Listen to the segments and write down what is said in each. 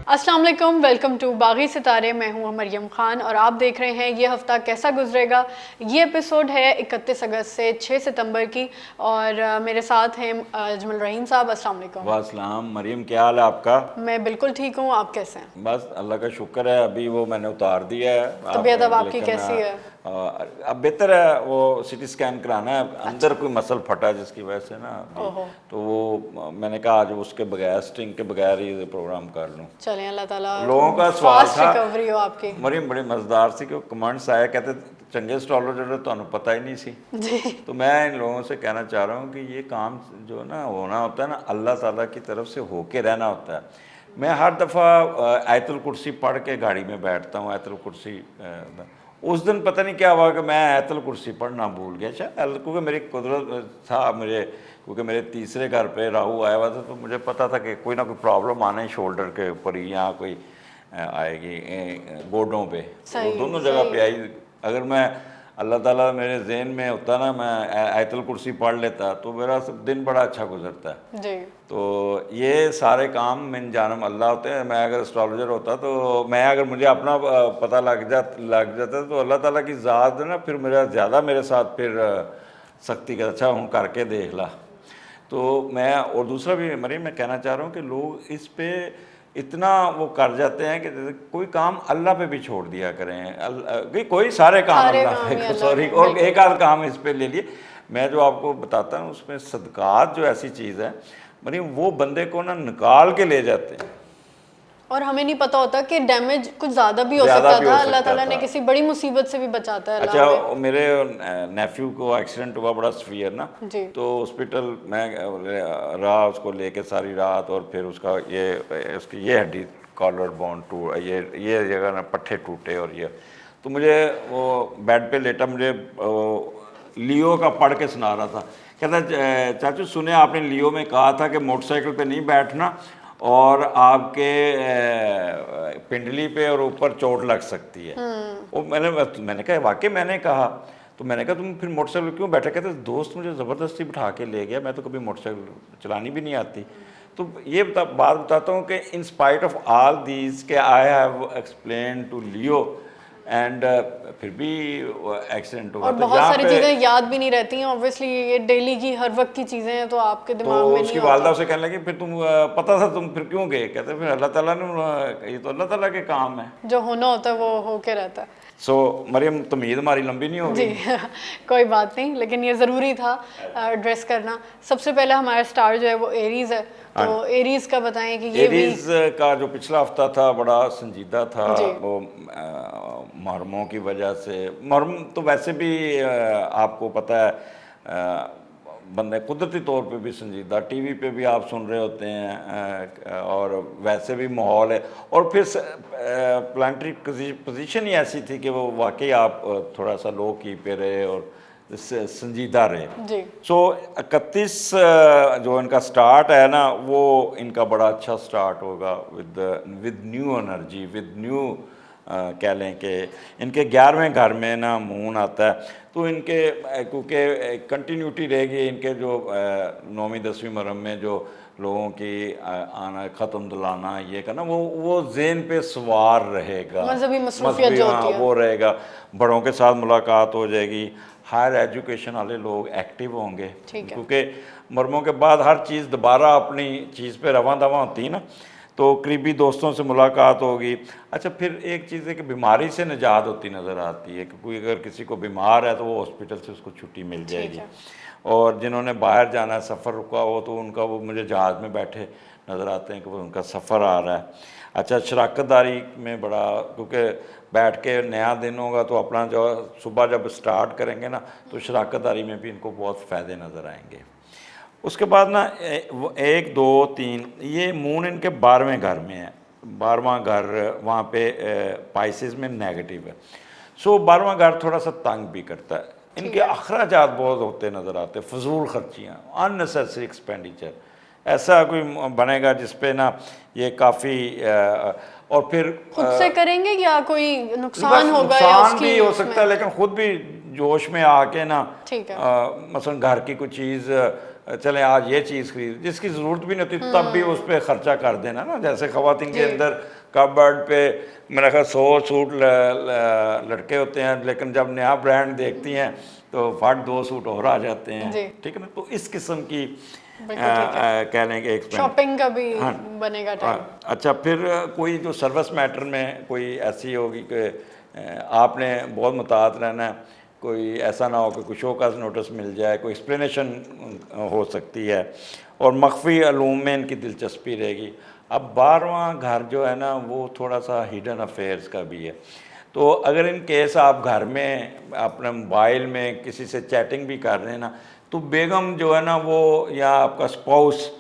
अस्सलाम वालेकुम, welcome to बागी सितारे। मैं हूँ मरियम ख़ान और आप देख रहे हैं ये हफ़्ता कैसा गुजरेगा। ये एपिसोड है 31 अगस्त से 6 सितंबर की और मेरे साथ हैं अजमल रहीम साहब। अस्सलाम वालेकुम। वासलाम मरियम, क्या हाल है आपका? मैं बिल्कुल ठीक हूँ, आप कैसे हैं? बस अल्लाह का शुक्र है, अभी वो मैंने उतार दिया है तबीयत अब आपकी लेकिन कैसी है? अब बेहतर है। वो सिटी स्कैन कराना है, अंदर कोई मसल फटा जिसकी वजह से ना अभी, ओहो। तो वो मैंने कहा आज उसके बगैर, स्टिंग के बगैर ही प्रोग्राम कर लूँ। चलें, अल्लाह ताला लोगों का सवाल फास्ट था, रिकवरी हो आपकी। मरियम बड़ी मज़ेदार सी कि कमेंट्स आए, कहते चंगे एस्ट्रोलॉजर तो पता ही नहीं सी। जी तो मैं इन लोगों से कहना चाह रहा हूँ कि ये काम जो ना होना होता है ना, अल्लाह ताला की तरफ से होके रहना होता है। मैं हर दफ़ा आयतुल कुर्सी पढ़ के गाड़ी में बैठता हूँ। आयतुल कुर्सी उस दिन पता नहीं क्या हुआ कि मैं आयतुल कुर्सी पढ़ना भूल गया शायद, क्योंकि मेरी कुदरत था मुझे, क्योंकि मेरे तीसरे घर पे राहु आया हुआ था, तो मुझे पता था कि कोई ना कोई प्रॉब्लम आना ही शोल्डर के ऊपर ही, यहाँ कोई आएगी गोडों पे, वो दोनों जगह पे आई। अगर मैं अल्लाह ताला मेरे जहन में होता ना, मैं आयतुल कुर्सी पढ़ लेता तो मेरा सब दिन बड़ा अच्छा गुजरता है। जी। तो ये सारे काम मिन जानम अल्लाह होते हैं। मैं अगर एस्ट्रोलॉजर होता तो मैं, अगर मुझे अपना पता लग जाता तो अल्लाह ताला की ज़ात ना फिर मेरा ज़्यादा मेरे साथ फिर सख्ती का, अच्छा हूँ करके देख ला। तो मैं, और दूसरा भी मरीम मैं कहना चाह रहा हूँ कि लोग इस पे इतना वो कर जाते हैं कि कोई काम अल्लाह पे भी छोड़ दिया करें। कोई सारे काम सारे अल्लाह काम ही पे, अल्लाह सॉरी, पे, और बिल्कुल। एक आध काम इस पे ले लिए। मैं जो आपको बताता हूँ उसमें सदकात जो ऐसी चीज़ है मरीम, वो बंदे को ना निकाल के ले जाते हैं। और हमें नहीं पता होता कि डैमेज कुछ ज़्यादा भी हो ज़्यादा सकता भी था। हो अल्लाह सकता ताला ने था। किसी बड़ी मुसीबत से भी बचाता है अल्लाह अच्छा, हमें। मेरे नेफ्यू को एक्सीडेंट हुआ बड़ा सीवियर ना, जी। तो हॉस्पिटल में रहा उसको लेके सारी रात, और फिर उसका उसकी ये हड्डी कॉलर बोन टूट, ये जगह ना पट्टे टूटे, और ये तो मुझे वो बेड पे लेटा, मुझे लियो का पढ़ के सुना रहा था। कहता चाचू सुने आपने लियो में कहा था कि मोटरसाइकिल पे नहीं बैठना और आपके पिंडली पे और ऊपर चोट लग सकती है। वो मैंने कहा वाकई मैंने कहा, तो मैंने कहा तुम फिर मोटरसाइकिल क्यों बैठे? कहते दोस्त मुझे ज़बरदस्ती बिठा के ले गया, मैं तो कभी मोटरसाइकिल चलानी भी नहीं आती। तो ये बात बताता हूँ कि in spite of all these के I have explain to Leo and फिर भी एक्सीडेंट हो गया। और तो बहुत यहाँ सारी पे चीज़ें याद भी नहीं रहती हैं ऑब्वियसली, ये डेली की हर वक्त की चीज़ें हैं तो आपके तो दिमाग में नहीं उसकी वालदा होता। उसे कहने लगी फिर तुम पता था तुम फिर क्यों गए? कहते फिर अल्लाह ताला ने, ये तो अल्लाह ताला के काम है। जो होना होता है वो होके रहता है। सो मरियम, तमीज़ हमारी लंबी नहीं जी होगी। कोई बात नहीं, लेकिन ये ज़रूरी था एड्रेस करना। सबसे पहले हमारा स्टार जो है वो एरीज़ है, तो एरीज़ का बताएं कि ये एरीज का जो पिछला हफ्ता था बड़ा संजीदा था। जी। वो मुहर्रमों की वजह से, मुहर्रम तो वैसे भी आपको पता है बंदे कुदरती तौर पे भी संजीदा, टीवी पे भी आप सुन रहे होते हैं, और वैसे भी माहौल है, और फिर प्लानिटरी पोजीशन ही ऐसी थी कि वो वाकई आप थोड़ा सा लो की पे रहे और संजीदा रहे। जी। सो 31 जो इनका स्टार्ट है ना, वो इनका बड़ा अच्छा स्टार्ट होगा with new energy, with new कह लें कि इनके 11वें घर में ना मून आता है, तो इनके क्योंकि कंटिन्यूटी रहेगी इनके जो 9वीं 10वीं मुहर्रम में जो लोगों की आना ख़त्म दिलाना ये करना, वो ज़हन पे सवार रहेगा, मजहबी मसरूफियत जो हाँ होती है वो रहेगा। बड़ों के साथ मुलाकात हो जाएगी, हायर एजुकेशन वाले लोग एक्टिव होंगे, ठीक है। क्योंकि मुहर्रमों के बाद हर चीज़ दोबारा अपनी चीज़ पे रवां दवा होती है ना, तो करीबी दोस्तों से मुलाकात होगी। अच्छा, फिर एक चीज़ है कि बीमारी से निजात होती नज़र आती है कि कोई अगर किसी को बीमार है तो वो हॉस्पिटल से उसको छुट्टी मिल जाएगी, और जिन्होंने बाहर जाना है, सफ़र रुका हो, तो उनका वो मुझे जहाज़ में बैठे नज़र आते हैं कि वो उनका सफ़र आ रहा है। अच्छा, शराकतदारी में बड़ा, क्योंकि बैठ के नया दिन होगा तो अपना जो सुबह जब स्टार्ट करेंगे ना, तो शराकतदारी में भी इनको बहुत फ़ायदे नज़र आएंगे। उसके बाद ना 1 2 3 ये मून इनके 12वें घर में है। 12वां घर वहाँ पे पाइसेस में नेगेटिव है। सो 12वां घर थोड़ा सा तंग भी करता है। इनके अखराजात बहुत होते नज़र आते हैं, फजूल खर्चियाँ, अननेसेसरी एक्सपेंडिचर। ऐसा कोई बनेगा जिसपे ना ये काफ़ी और फिर खुद से करेंगे या कोई नुकसान होगा या नुकसान उसकी भी हो सकता है, लेकिन खुद भी जोश में आके ना ठीक है। मसलन घर की कोई चीज़ चले आज ये चीज़ खरीद, जिसकी ज़रूरत भी नहीं होती तब भी उस पर ख़र्चा कर देना ना। जैसे ख़वातीन के अंदर कबर्ड पे मेरा ख्याल 100 सूट लटके होते हैं, लेकिन जब नया ब्रांड देखती हैं तो फट 2 सूट और आ जाते हैं, ठीक है ना। तो इस किस्म की कह लें कि शॉपिंग का भी बनेगा टाइम। अच्छा, फिर कोई जो सर्विस मैटर में कोई ऐसी होगी कि आपने बहुत मुताहत रहना है, कोई ऐसा ना हो कि कुछ शो का नोटिस मिल जाए, कोई एक्सप्लेनेशन हो सकती है, और मख्फी अलूम में इनकी दिलचस्पी रहेगी। अब 12वां घर जो है ना वो थोड़ा सा हिडन अफेयर्स का भी है। तो अगर इन केस आप घर में अपने मोबाइल में किसी से चैटिंग भी कर रहे हैं ना, तो बेगम जो है ना वो या आपका स्पाउस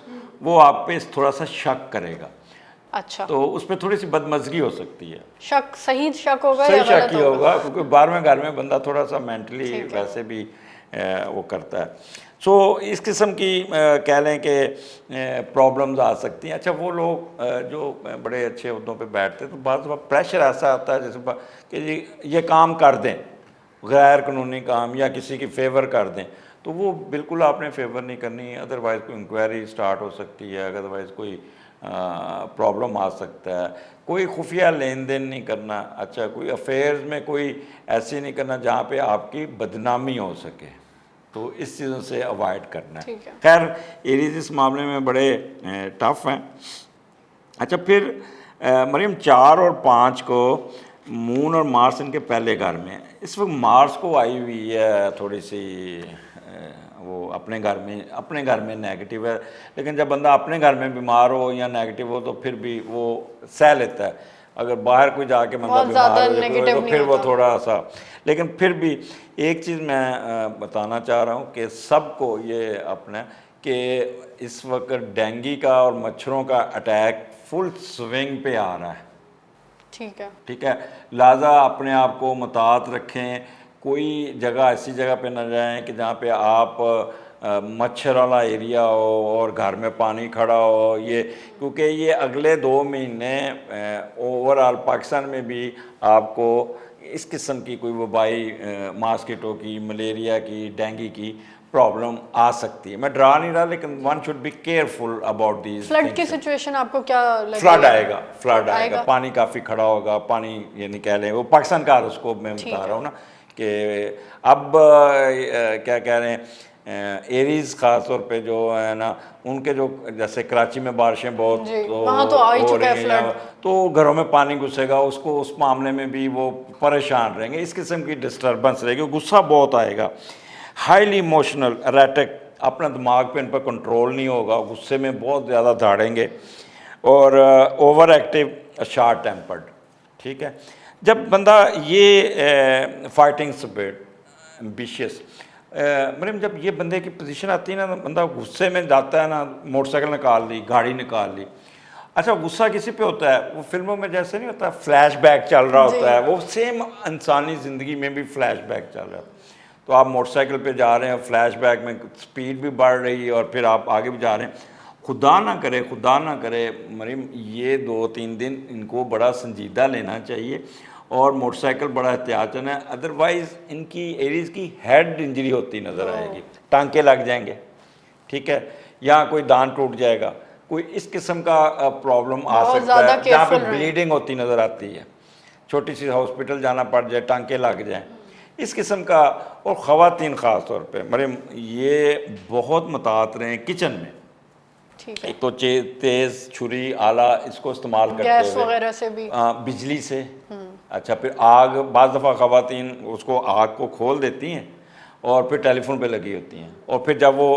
वो आप पे थोड़ा सा शक करेगा। अच्छा, तो उस पर थोड़ी सी बदमज़गी हो सकती है। शक सही शक होगा सही या शक गलत ही होगा, क्योंकि 12वें घर में बंदा थोड़ा सा मेंटली वैसे भी वो करता है। सो इस किस्म की कह लें कि प्रॉब्लम्स आ सकती हैं। अच्छा, वो लोग जो बड़े अच्छे उहदों पे बैठते हैं तो बात प्रेशर ऐसा आता है जैसे कि ये काम कर दें, गैर कानूनी काम या किसी की फेवर कर दें, तो वो बिल्कुल आपने फेवर नहीं करनी, अदरवाइज़ कोई इंक्वायरी स्टार्ट हो सकती है, अदरवाइज़ कोई प्रॉब्लम आ सकता है। कोई खुफिया लेन देन नहीं करना। अच्छा, कोई अफेयर्स में कोई ऐसी नहीं करना जहाँ पे आपकी बदनामी हो सके, तो इस चीज़ों से अवॉइड करना है। खैर एरीज इस मामले में बड़े टफ हैं। अच्छा, फिर मरीम 4 और 5 को मून और मार्स इनके पहले घर में, इस वक्त मार्स को आई हुई है थोड़ी सी वो अपने घर में नेगेटिव है, लेकिन जब बंदा अपने घर में बीमार हो या नेगेटिव हो तो फिर भी वो सह लेता है। अगर बाहर कोई जाके बंदा बीमार हो तो फिर वो थोड़ा सा, लेकिन फिर भी एक चीज़ मैं बताना चाह रहा हूँ कि सबको ये अपना कि इस वक्त डेंगू का और मच्छरों का अटैक फुल स्विंग पे आ रहा है। ठीक है, लिहाजा अपने आप को मुतात रखें, कोई जगह ऐसी जगह पे न जाएं कि जहाँ पे आप मच्छर वाला एरिया हो और घर में पानी खड़ा हो, ये क्योंकि ये अगले 2 महीने ओवरऑल पाकिस्तान में भी आपको इस किस्म की कोई वबाई मॉस्किटो की, मलेरिया की, डेंगू की प्रॉब्लम आ सकती है। मैं डरा नहीं रहा, लेकिन one should be careful about these. Flood की सिचुएशन आपको क्या लगती है? फ्लड आएगा, पानी काफ़ी खड़ा होगा, पानी ये नहीं कह लें, वो पाकिस्तान का उसको मैं बता रहा हूँ ना कि अब क्या कह रहे हैं, एरीज ख़ास तौर पे जो है ना उनके जो जैसे कराची में बारिशें बहुत हो रही हैं, तो घरों में पानी घुसेगा, उसको उस मामले में भी वो परेशान रहेंगे। इस किस्म की डिस्टर्बेंस रहेगी, गुस्सा बहुत आएगा, हाईली इमोशनल, एरेटिक, अपना दिमाग पे इन पर कंट्रोल नहीं होगा, गुस्से में बहुत ज़्यादा दौड़ेंगे, और ओवर एक्टिव, शॉर्ट टेम्पर्ड। ठीक है, जब बंदा ये फाइटिंग स्पिरिट, एम्बिशियस, मतलब जब ये बंदे की पोजीशन आती है ना, बंदा गुस्से में जाता है ना, मोटरसाइकिल निकाल ली, गाड़ी निकाल ली। अच्छा, गुस्सा किसी पे होता है, वो फिल्मों में जैसे नहीं होता फ्लैशबैक चल रहा होता है, वो सेम इंसानी ज़िंदगी में भी फ्लैशबैक चल रहा है। तो आप मोटरसाइकिल पे जा रहे हैं, फ्लैशबैक में स्पीड भी बढ़ रही है और फिर आप आगे भी जा रहे हैं। खुदा ना करे मरीम, ये 2-3 दिन इनको बड़ा संजीदा लेना चाहिए और मोटरसाइकिल बड़ा एहतियात है, अदरवाइज़ इनकी एरीज की हेड इंजरी होती नज़र आएगी, टांके लग जाएंगे, ठीक है, या कोई दांत टूट जाएगा, कोई इस किस्म का प्रॉब्लम आ सकता है, जहाँ पे ब्लीडिंग होती नज़र आती है, छोटी सी हॉस्पिटल जाना पड़ जाए, टांके लग जाएँ, इस किस्म का। और ख़वातीन ख़ास तौर पे मरीम ये बहुत मुतात रहें किचन में, एक तो तेज़ छुरी आला इसको इस्तेमाल करते हुए, गैस वगैरह से भी, बिजली से। अच्छा, फिर आग, बाज़ दफ़ा ख़वातीन उसको आग को खोल देती हैं और फिर टेलीफोन पे लगी होती हैं, और फिर जब वो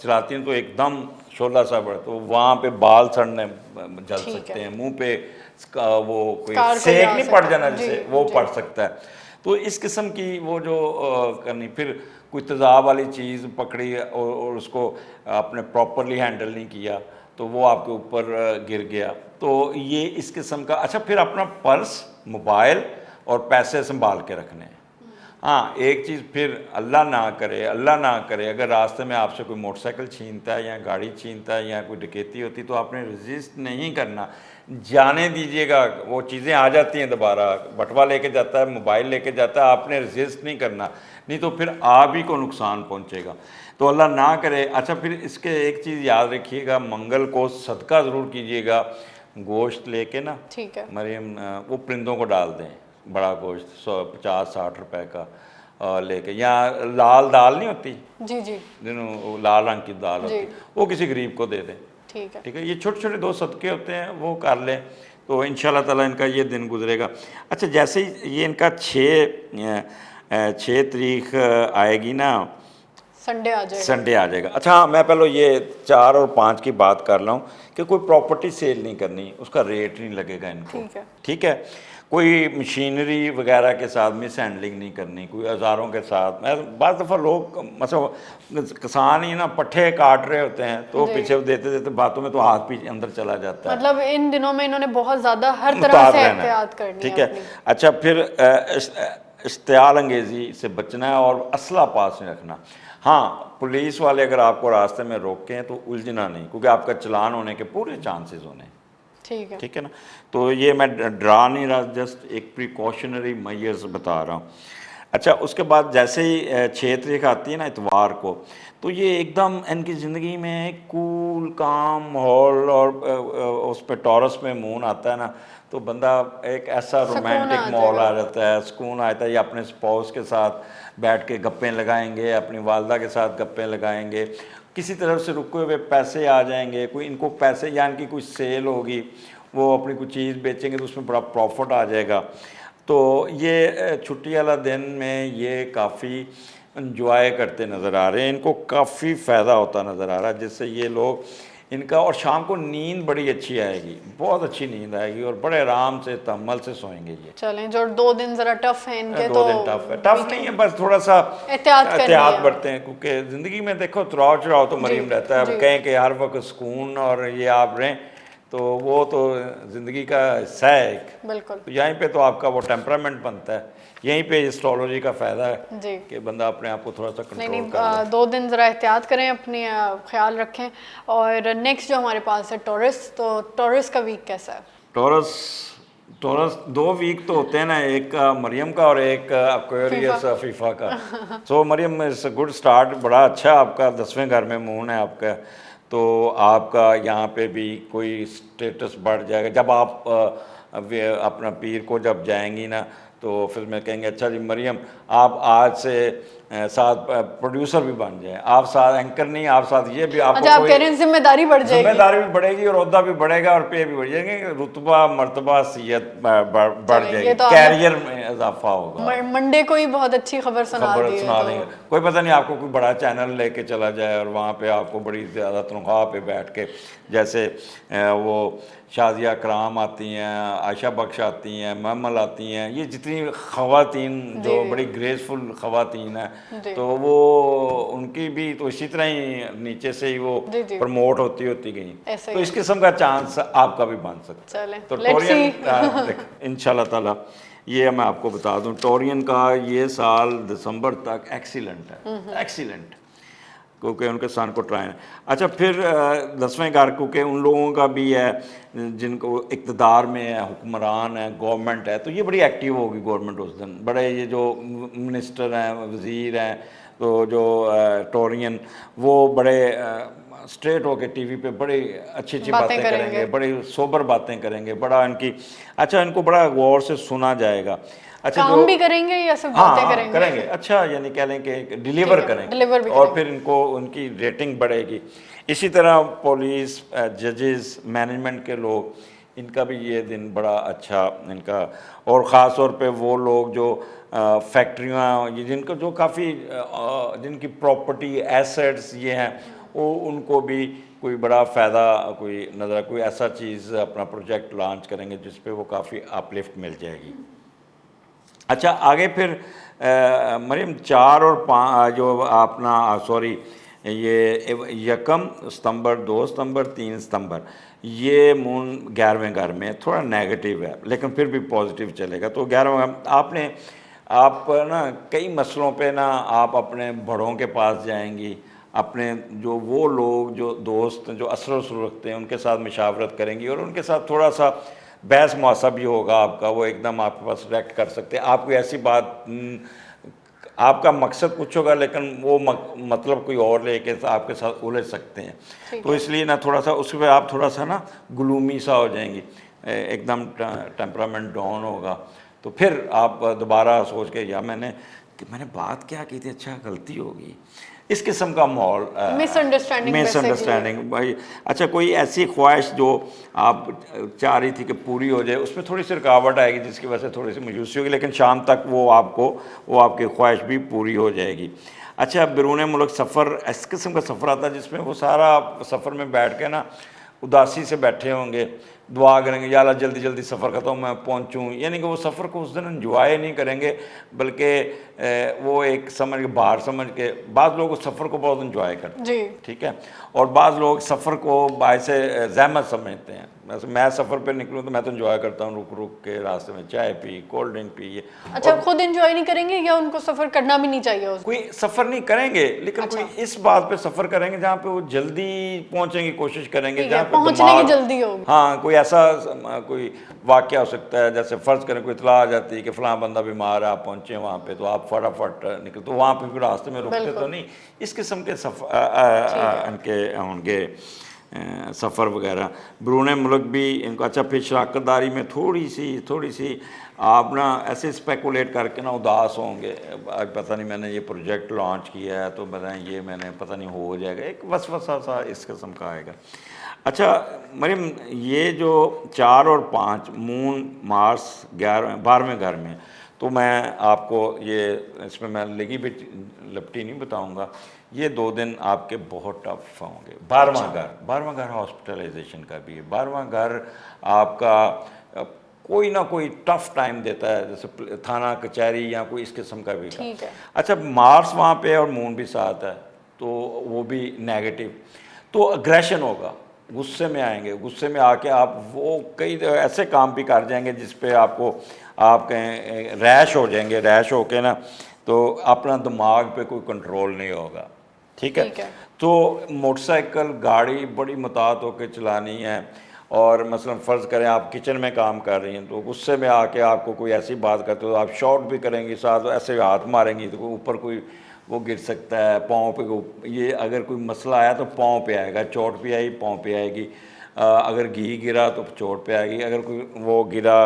चलाती हैं तो एकदम शोला सा बढ़ता, तो वहाँ पे बाल सड़ने जल सकते हैं, मुंह पे वो कोई सेक नहीं पड़ जाना जिससे वो पड़ सकता है। तो इस किस्म की वो जो करनी, फिर कोई तेज़ाब वाली चीज़ पकड़ी और उसको आपने प्रॉपरली हैंडल नहीं किया तो वो आपके ऊपर गिर गया, तो ये इस किस्म का। अच्छा, फिर अपना पर्स, मोबाइल और पैसे संभाल के रखने हैं। हाँ, एक चीज़ फिर अल्लाह ना करे अगर रास्ते में आपसे कोई मोटरसाइकिल छीनता है या गाड़ी छीनता है या कोई डकैती होती तो आपने रजिस्ट नहीं करना, जाने दीजिएगा। वो चीज़ें आ जाती हैं दोबारा, बटवा लेके जाता है, मोबाइल लेके जाता है, आपने रजिस्ट नहीं करना, नहीं तो फिर आप ही को नुकसान पहुँचेगा। तो अल्लाह ना करे। अच्छा फिर इसके एक चीज़ याद रखिएगा, मंगल को सदका ज़रूर कीजिएगा, गोश्त लेके ना ठीक है। मरियम वो परिंदों को डाल दें, बड़ा गोश्त 150-60 रुपए का लेके, या लाल दाल नहीं होती जी जी जिन्हों लाल रंग की दाल जी। होती, वो किसी गरीब को दे दें। ठीक है। ठीक है, ये छोटे छोटे 2 सदके होते हैं, वो कर लें तो इंशाल्लाह ताला इनका ये दिन गुजरेगा। अच्छा जैसे ही ये इनका 6 तारीख आएगी ना, संडे आ जाएगा। संडे आ जाएगा। अच्छा हाँ, मैं पहले ये 4 और 5 की बात कर रहा हूँ कि कोई प्रॉपर्टी सेल नहीं करनी, उसका रेट नहीं लगेगा इनको। ठीक है। ठीक है, कोई मशीनरी वगैरह के साथ मिस हैंडलिंग नहीं करनी, कोई औजारों के साथ। मैं बाज़ दफ़ा लोग मतलब किसान ही ना पट्ठे काट रहे होते हैं तो जी। पीछे देते देते बातों में तो हाथ भी अंदर चला जाता है। मतलब इन दिनों में इन्होंने बहुत ज़्यादा हर तरह मुहतात से रहना है। एहतियात करनी ठीक है है। अपनी। अच्छा फिर इश्तियाल अंगेज़ी से बचना है और असला पास नहीं रखना। हाँ, पुलिस वाले अगर आपको रास्ते में रोकें तो उलझना नहीं, क्योंकि आपका चलान होने के पूरे चांसेस होने। ठीक है। ठीक है ना, तो ये मैं डरा नहीं रहा, जस्ट एक प्रिकॉशनरी मेजर्स बता रहा हूँ। अच्छा उसके बाद जैसे ही 6 तारीख आती है ना इतवार को, तो ये एकदम इनकी ज़िंदगी में कूल काम माहौल, और उस पर टॉरस में मून आता है ना, तो बंदा एक ऐसा सुकून रोमांटिक आ माहौल जाएगा। आ जाता है, सुकून आता है। ये अपने स्पाउस के साथ बैठ के गप्पें लगाएंगे, अपनी वालदा के साथ गप्पें लगाएंगे, किसी तरफ से रुके हुए पैसे आ जाएंगे, कोई इनको पैसे या इनकी कोई सेल होगी, वो अपनी कोई चीज़ बेचेंगे तो उसमें बड़ा प्रॉफिट आ जाएगा। तो ये छुट्टी वाला दिन में ये काफ़ी इंजॉय करते नज़र आ रहे हैं, इनको काफ़ी फ़ायदा होता नज़र आ रहा है, जिससे ये लोग इनका, और शाम को नींद बड़ी अच्छी आएगी, बहुत अच्छी नींद आएगी और बड़े आराम से तम्मल से सोएंगे ये। चलें, जो 2 दिन ज़रा टफ है इनके 2 तो दिन टफ है, टफ नहीं है, बस थोड़ा सा एहतियात करनी एहतियात है। बरतें हैं, क्योंकि ज़िंदगी में देखो तुराव चढ़ाव तो जी मरीम रहता है। अब जी कहें कि हर वक्त सुकून और ये आप रहें, तो वो तो ज़िंदगी का हिस्सा है एक। बिल्कुल। तो यहीं पे तो आपका वो टेम्परामेंट बनता है, यहीं पे एस्ट्रोलॉजी का फ़ायदा है जी। कि बंदा अपने आप को थोड़ा सा नहीं कंट्रोल नहीं, कर ले। 2 दिन ज़रा एहतियात करें, अपनी ख्याल रखें। और नेक्स्ट जो हमारे पास है टॉरस, तो टॉरस का वीक कैसा है? टॉरस टॉरस 2 वीक तो होते हैं ना, एक मरियम का और एक एक्वेरियस फीफा का। सो मरियम इस गुड स्टार्ट, बड़ा अच्छा आपका 10वें घर में मून है आपका, तो आपका यहाँ पे भी कोई स्टेटस बढ़ जाएगा। जब आप अपना पीर को जब जाएंगी ना, तो फिर मैं कहेंगे अच्छा जी मरियम, आप आज से साथ प्रोड्यूसर भी बन जाए, आप साथ एंकर नहीं, आप साथ ये भी, आपको अच्छा, आप कोई कह रहे हैं जिम्मेदारी बढ़ जाएगी। जिम्मेदारी भी बढ़ेगी और ओहदा भी बढ़ेगा और पे भी बढ़ जाएंगे, रुतबा मर्तबा सीयत बढ़ चलें, जाएगी, ये तो कैरियर में इजाफा होगा। मंडे को ही बहुत अच्छी खबर सुना खबर दी है सुना तो। देंगे, कोई पता नहीं आपको कोई बड़ा चैनल लेके चला जाए और वहाँ पे आपको बड़ी ज़्यादा तनख्वाह पे बैठ के, जैसे वो शाजिया कराम आती हैं, आयशा बख्श आती हैं, महमल आती हैं, ये जितनी ख़वातीन जो जी। बड़ी ग्रेसफुल ख़वातीन हैं, जी तो वो उनकी भी तो इसी तरह ही नीचे से ही वो जी जी प्रमोट होती गई। ऐसे तो ही इस किस्म का चांस आपका भी बन सकता है। चलें, तो let's see। टोरियन इंशाल्लाह ताला, ये मैं आपको बता दूं, टोरियन का ये साल दिसंबर तक एक्सीलेंट है, एक्सीलेंट, क्योंकि उनके सन को ट्राइन। अच्छा फिर 10वें घर, क्योंकि उन लोगों का भी है जिनको इक़्तिदार में है, हुक्मरान है, गवर्नमेंट है, तो ये बड़ी एक्टिव होगी गवर्नमेंट उस दिन। बड़े ये जो मिनिस्टर हैं, वज़ीर हैं, तो जो टोरियन, वो बड़े स्ट्रेट होके टीवी पे बड़ी अच्छी अच्छी बातें करेंगे, बड़ी सोबर बातें करेंगे, बड़ा इनकी, अच्छा इनको बड़ा गौर से सुना जाएगा। अच्छा काम भी करेंगे या सिर्फ बातें हाँ करेंगे, अच्छा यानी कह लें कि डिलीवर करेंगे, डिलीवर भी और फिर इनको उनकी रेटिंग बढ़ेगी। इसी तरह पुलिस, जजेस, मैनेजमेंट के लोग, इनका भी ये दिन बड़ा अच्छा इनका, और ख़ास तौर पे वो लोग जो फैक्ट्रियाँ, ये जिनको जो काफ़ी जिनकी प्रॉपर्टी एसेट्स ये हैं, वो उनको भी कोई बड़ा फ़ायदा कोई नज़र, कोई ऐसा चीज़ अपना प्रोजेक्ट लॉन्च करेंगे जिस पे वो काफ़ी अपलिफ्ट मिल जाएगी। अच्छा आगे फिर मरियम 4 और 5 जो अपना सॉरी ये 1 सितंबर, 2 सितंबर, 3 सितंबर, ये मून 11वें घर में थोड़ा नेगेटिव है, लेकिन फिर भी पॉजिटिव चलेगा। तो 11वें आपने आप ना कई मसलों पे ना आप अपने बड़ों के पास जाएंगी, अपने जो वो लोग जो दोस्त जो असर वसर रखते हैं उनके साथ मशावरत करेंगी, और उनके साथ थोड़ा सा बहस मुआसा भी होगा आपका, वो एकदम आपके पास रिएक्ट कर सकते हैं। आप कोई ऐसी बात आपका मकसद कुछ होगा लेकिन वो मतलब कोई और लेके आपके साथ उलझ सकते हैं। तो इसलिए ना थोड़ा सा उस पर आप थोड़ा सा ना ग्लूमी सा हो जाएंगी, एकदम टेम्परामेंट डाउन होगा। तो फिर आप दोबारा सोच के या मैंने बात क्या की थी, अच्छा गलती होगी, इस किस्म का माहौल, मिसअंडरस्टैंडिंग भाई। अच्छा कोई ऐसी ख्वाहिश जो आप चाह रही थी कि पूरी हो जाए, उसमें थोड़ी सी रुकावट आएगी जिसकी वजह से थोड़ी सी मायूसी होगी, लेकिन शाम तक वो आपकी ख्वाहिश भी पूरी हो जाएगी। अच्छा बैरून मुल्क सफ़र, इस किस्म का सफ़र आता है जिसमें वो सारा सफ़र में बैठ के ना उदासी से बैठे होंगे, दुआ करेंगे या अल्लाह जल्दी जल्दी सफ़र ख़त्म मैं पहुंचूं, यानी कि वो सफ़र को उस दिन एंजॉय नहीं करेंगे, बल्कि वो एक समझ के बाहर समझ के। बाज़ लोग उस सफ़र को बहुत एंजॉय करते हैं, ठीक है, और बाज़ लोग सफ़र को बायस ज़हमत समझते हैं। वैसे मैं सफ़र पे निकलूँ तो मैं तो एंजॉय करता हूँ, रुक रुक के रास्ते में चाय पी, कोल्ड ड्रिंक पी। ये अच्छा खुद एंजॉय नहीं करेंगे या उनको सफ़र करना भी नहीं चाहिए? कोई सफ़र नहीं करेंगे लेकिन कोई इस बात पे सफ़र करेंगे जहाँ पे वो जल्दी पहुँचने की कोशिश करेंगे, जहाँ पे पहुँचने की जल्दी होगी। हाँ कोई ऐसा कोई वाक़या हो सकता है, जैसे फ़र्ज़ करें कोई इतला आ जाती है कि फ़लाँ बंदा बीमार है, आप पहुँचे वहाँ पे, तो आप फटाफट निकल, तो वहाँ पे फिर रास्ते में रुकते तो नहीं। इस किस्म के इनके होंगे सफ़र वगैरह। बैरून मुल्क भी इनको। अच्छा फिर शराकतदारी में थोड़ी सी आप ना ऐसे स्पेकुलेट करके ना उदास होंगे, आज पता नहीं मैंने ये प्रोजेक्ट लॉन्च किया है तो बताएं ये मैंने पता नहीं हो जाएगा, एक वसवसा सा इस किस्म का आएगा। अच्छा मरीम, ये जो 4 और 5 मून मार्स 12वें घर में, तो मैं आपको ये इसमें मैं लगी भी लपटी नहीं बताऊंगा, ये 2 दिन आपके बहुत टफ होंगे। 12वां घर हॉस्पिटलाइजेशन का भी है। 12वां घर आपका कोई ना कोई टफ टाइम देता है, जैसे थाना कचहरी या कोई इस किस्म का भी। ठीक है। अच्छा मार्स वहाँ पे और मून भी साथ है तो वो भी नेगेटिव, तो अग्रेशन होगा, गुस्से में आएंगे, गुस्से में आके आप वो कई ऐसे काम भी कर जाएंगे जिस पे आप कहें रैश हो जाएंगे, रैश होके ना तो अपना दिमाग पे कोई कंट्रोल नहीं होगा, ठीक है। तो मोटरसाइकिल गाड़ी बड़ी मुतात होकर चलानी है, और मसलन फ़र्ज़ करें आप किचन में काम कर रही हैं तो गुस्से में आके आपको कोई ऐसी बात करते हो, आप शॉट भी करेंगी, साथ ऐसे हाथ मारेंगी तो ऊपर कोई वो गिर सकता है, पाँव पे ये अगर कोई मसला आया तो पाँव पे आएगा, चोट भी आई पाँव पे आएगी। अगर घी गिरा तो चोट पे आएगी, अगर कोई वो गिरा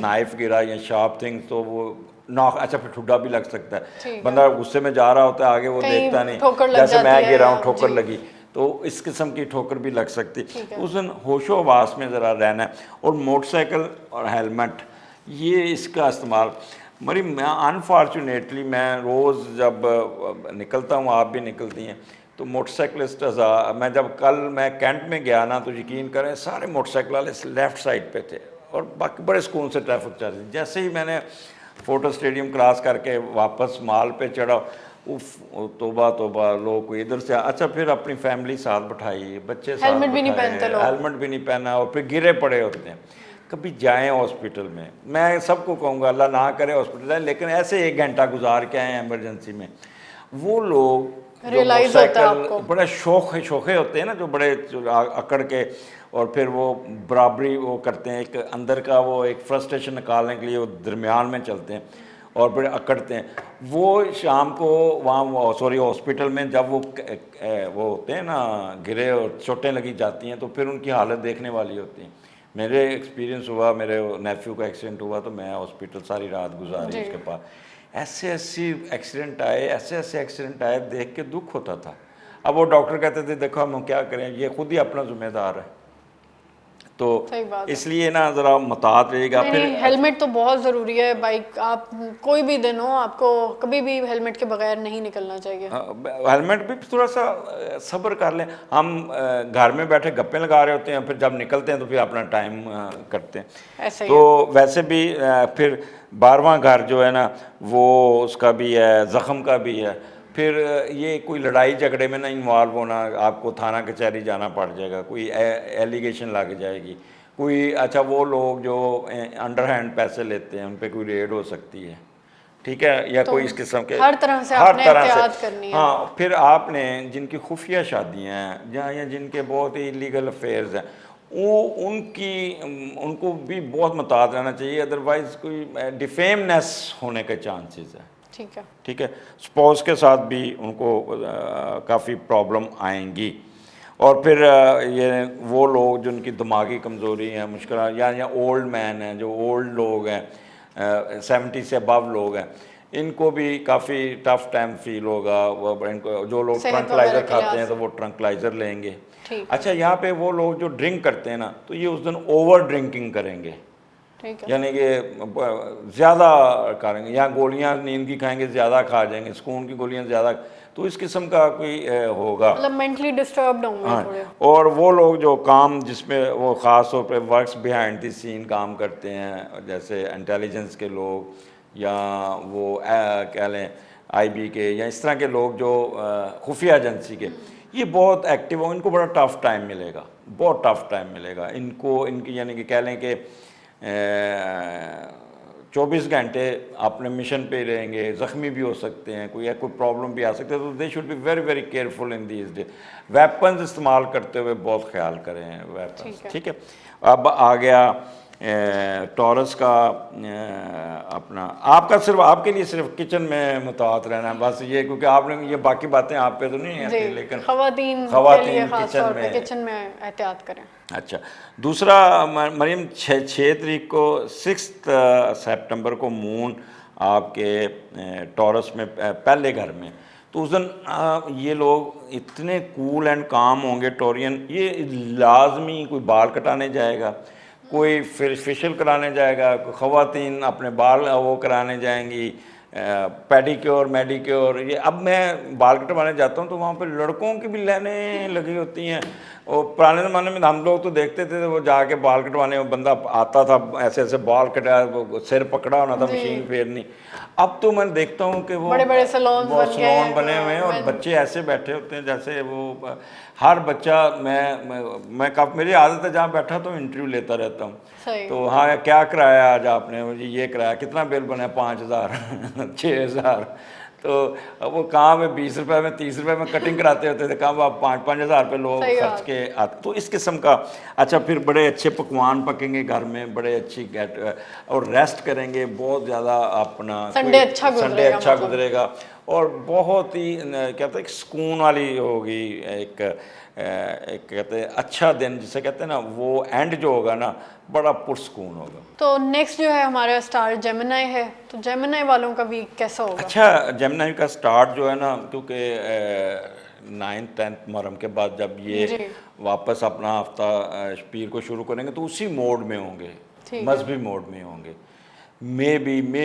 नाइफ गिरा या शार्प थिंग्स तो वो नॉक। अच्छा फिर ठुड्डा भी लग सकता है, बंदा गुस्से में जा रहा होता है आगे वो देखता नहीं, जैसे मैं गिरा हूँ ठोकर लगी, तो इस किस्म की ठोकर भी लग सकती। उस दिन होशो हवास में ज़रा रहना है। और मोटरसाइकिल और हेलमेट ये इसका इस्तेमाल, मरी मैं अनफॉर्चुनेटली मैं रोज़ जब निकलता हूँ, आप भी निकलती हैं, तो मोटरसाइकिलिस्ट मैं जब कल मैं कैंट में गया ना तो यकीन करें सारे मोटरसाइकिल वाले लेफ़्ट साइड पे थे और बाकी बड़े सुकून से ट्रैफिक चल रही। जैसे ही मैंने फ़ोटो स्टेडियम क्रॉस करके वापस माल पे चढ़ा, उफ तोबा तोबा, लोग कोई इधर से। अच्छा फिर अपनी फैमिली साथ बैठाई, बच्चे साथ, हेलमेट भी नहीं पहनते लोग, हेलमेट भी नहीं पहना और फिर गिरे पड़े होते हैं। कभी जाएं हॉस्पिटल में, मैं सबको कहूँगा अल्लाह ना करे हॉस्पिटल जाए, लेकिन ऐसे 1 घंटा गुजार के आए एमरजेंसी में। वो लोग रियलाइज होता है आपको, बड़े शोखे होते हैं ना, जो बड़े अकड़ के और फिर वो बराबरी वो करते हैं, एक अंदर का वो एक फ्रस्ट्रेशन निकालने के लिए वो दरमियान में चलते हैं और बड़े अकड़ते हैं। वो शाम को वहाँ सॉरी हॉस्पिटल में जब वो होते हैं ना गिरे और चोटें लगी जाती हैं तो फिर उनकी हालत देखने वाली होती है। मेरे एक्सपीरियंस हुआ, मेरे नेफ्यू का एक्सीडेंट हुआ तो मैं हॉस्पिटल सारी रात गुजारी उसके पास। ऐसे एक्सीडेंट आए, ऐसे एक्सीडेंट आए, देख के दुख होता था। अब वो डॉक्टर कहते थे देखो हम क्या करें, ये खुद ही अपना जिम्मेदार है। तो इसलिए ना ज़रा मुतात रहेगा। फिर हेलमेट तो बहुत ज़रूरी है। बाइक आप कोई भी दिन हो, आपको कभी भी हेलमेट के बगैर नहीं निकलना चाहिए। हेलमेट भी थोड़ा सा सब्र कर लें। हम घर में बैठे गप्पे लगा रहे होते हैं, फिर जब निकलते हैं तो फिर अपना टाइम करते हैं ऐसे तो वैसे भी फिर 12वां घर जो है ना वो उसका भी है, ज़ख़म का भी है। फिर ये कोई लड़ाई झगड़े में ना इन्वॉल्व होना, आपको थाना कचहरी जाना पड़ जाएगा, कोई एलिगेशन लग जाएगी, कोई अच्छा वो लोग जो अंडर हैंड पैसे लेते हैं उन पर कोई रेड हो सकती है, ठीक है, या तो कोई इस किस्म के हर तरह से एहतियात करनी है। हाँ फिर आपने जिनकी खुफिया शादियाँ हैं जहाँ या जिनके बहुत ही इलीगल अफेयर्स हैं वो उनको भी बहुत मुताद रहना चाहिए, अदरवाइज़ कोई डिफेमनेस होने के चांसेस है। ठीक है। ठीक है, स्पाउस के साथ भी उनको काफ़ी प्रॉब्लम आएंगी। और फिर ये वो लोग जिनकी दिमागी कमज़ोरी है, मुश्किल या ओल्ड मैन हैं, जो ओल्ड लोग हैं, 70 से अबव लोग हैं, इनको भी काफ़ी टफ टाइम फील होगा। इनको जो लोग सेहत ट्रंकलाइज़र वगैरह के खाते हैं लिहाज तो से। वो ट्रंकलाइज़र लेंगे। ठीक अच्छा, यहाँ पे वो लोग जो ड्रिंक करते हैं ना, तो ये उस दिन ओवर ड्रिंकिंग करेंगे, ठीक है। यानी कि ज़्यादा करेंगे, या गोलियां नींद की खाएंगे, ज़्यादा खा जाएंगे, सुकून की गोलियां ज़्यादा, तो इस किस्म का कोई होगा। मतलब मेंटली डिस्टर्ब्ड होंगे हाँ, थोड़े। और वो लोग जो काम जिसमें वो ख़ास तौर पे वर्क्स बिहाइंड द सीन काम करते हैं, जैसे इंटेलिजेंस के लोग, या वो कह लें आईबी के, या इस तरह के लोग जो खुफिया एजेंसी के, ये बहुत एक्टिव हो, इनको बड़ा टफ टाइम मिलेगा, बहुत टफ टाइम मिलेगा इनको। इनकी यानी कि कह लें कि 24 घंटे अपने मिशन पे ही रहेंगे, ज़ख्मी भी हो सकते हैं, कोई प्रॉब्लम भी आ सकती है, तो दे should be very very careful in these day. Weapons इस्तेमाल करते हुए बहुत ख्याल करें वेपन्स, ठीक है। अब आ गया टॉरस का अपना, आपका सिर्फ आपके लिए सिर्फ किचन में मुतावत रहना है बस, ये क्योंकि आपने ये बाकी बातें आप पे तो नहीं आती, लेकिन खवातीन के लिए खास किचन तौर पे में। किचन में एहतियात करें। अच्छा, दूसरा मरीम 6 तारीख को 6 सितंबर को मून आपके टॉरस में पहले घर में, तो उस दिन ये लोग इतने कूल एंड काम होंगे टोरियन, ये लाजमी कोई बाल कटाने जाएगा, कोई फेशियल कराने जाएगा, कोई ख़वातीन अपने बाल वो कराने जाएंगी, पेडिक्योर मेडिक्योर। ये अब मैं बाल कटवाने जाता हूँ तो वहाँ पे लड़कों की भी लाइनें लगी होती हैं। और पुराने ज़माने में हम लोग तो देखते थे वो जाके बाल कटवाने, वो बंदा आता था ऐसे ऐसे बाल कटा, वो सिर पकड़ा होना था, मशीन फेरनी। अब तो मैं देखता हूँ कि वो बड़े बड़े सैलून बहुत बन गए सैलून हैं, बने हुए हैं, और बच्चे ऐसे बैठे होते हैं जैसे वो हर बच्चा, मैं कब मेरी आदत है जहाँ बैठा तो इंटरव्यू लेता रहता हूँ। सही। तो हाँ, क्या कराया आज आपने, मुझे ये कराया, कितना बिल बना, 5000 6000। तो वो काम है 20 रुपये में 30 रुपये में कटिंग कराते होते थे, काम आप 5-5 हज़ार रुपये लोग सही खर्च बात। के आते, तो इस किस्म का। अच्छा, फिर बड़े अच्छे पकवान पकेंगे घर में, बड़े अच्छी और रेस्ट करेंगे बहुत ज़्यादा अपना, संडे अच्छा संडे गुजरेगा अच्छा मतलब। गुजरेगा, और बहुत ही कहते हैं सुकून वाली होगी एक कहते हैं अच्छा दिन जिसे कहते हैं ना, वो एंड जो होगा ना बड़ा पुरसकून होगा। तो नेक्स्ट जो है हमारा स्टार जेमिनी है, तो जेमिनी वालों का वीक कैसा होगा? अच्छा, जेमिनी का स्टार्ट जो है ना, क्योंकि 9th-10th मुहर्रम के बाद जब ये जी। वापस अपना हफ्ता पीर को शुरू करेंगे तो उसी मोड में होंगे, ठीक है। मजहबी मोड में होंगे। मे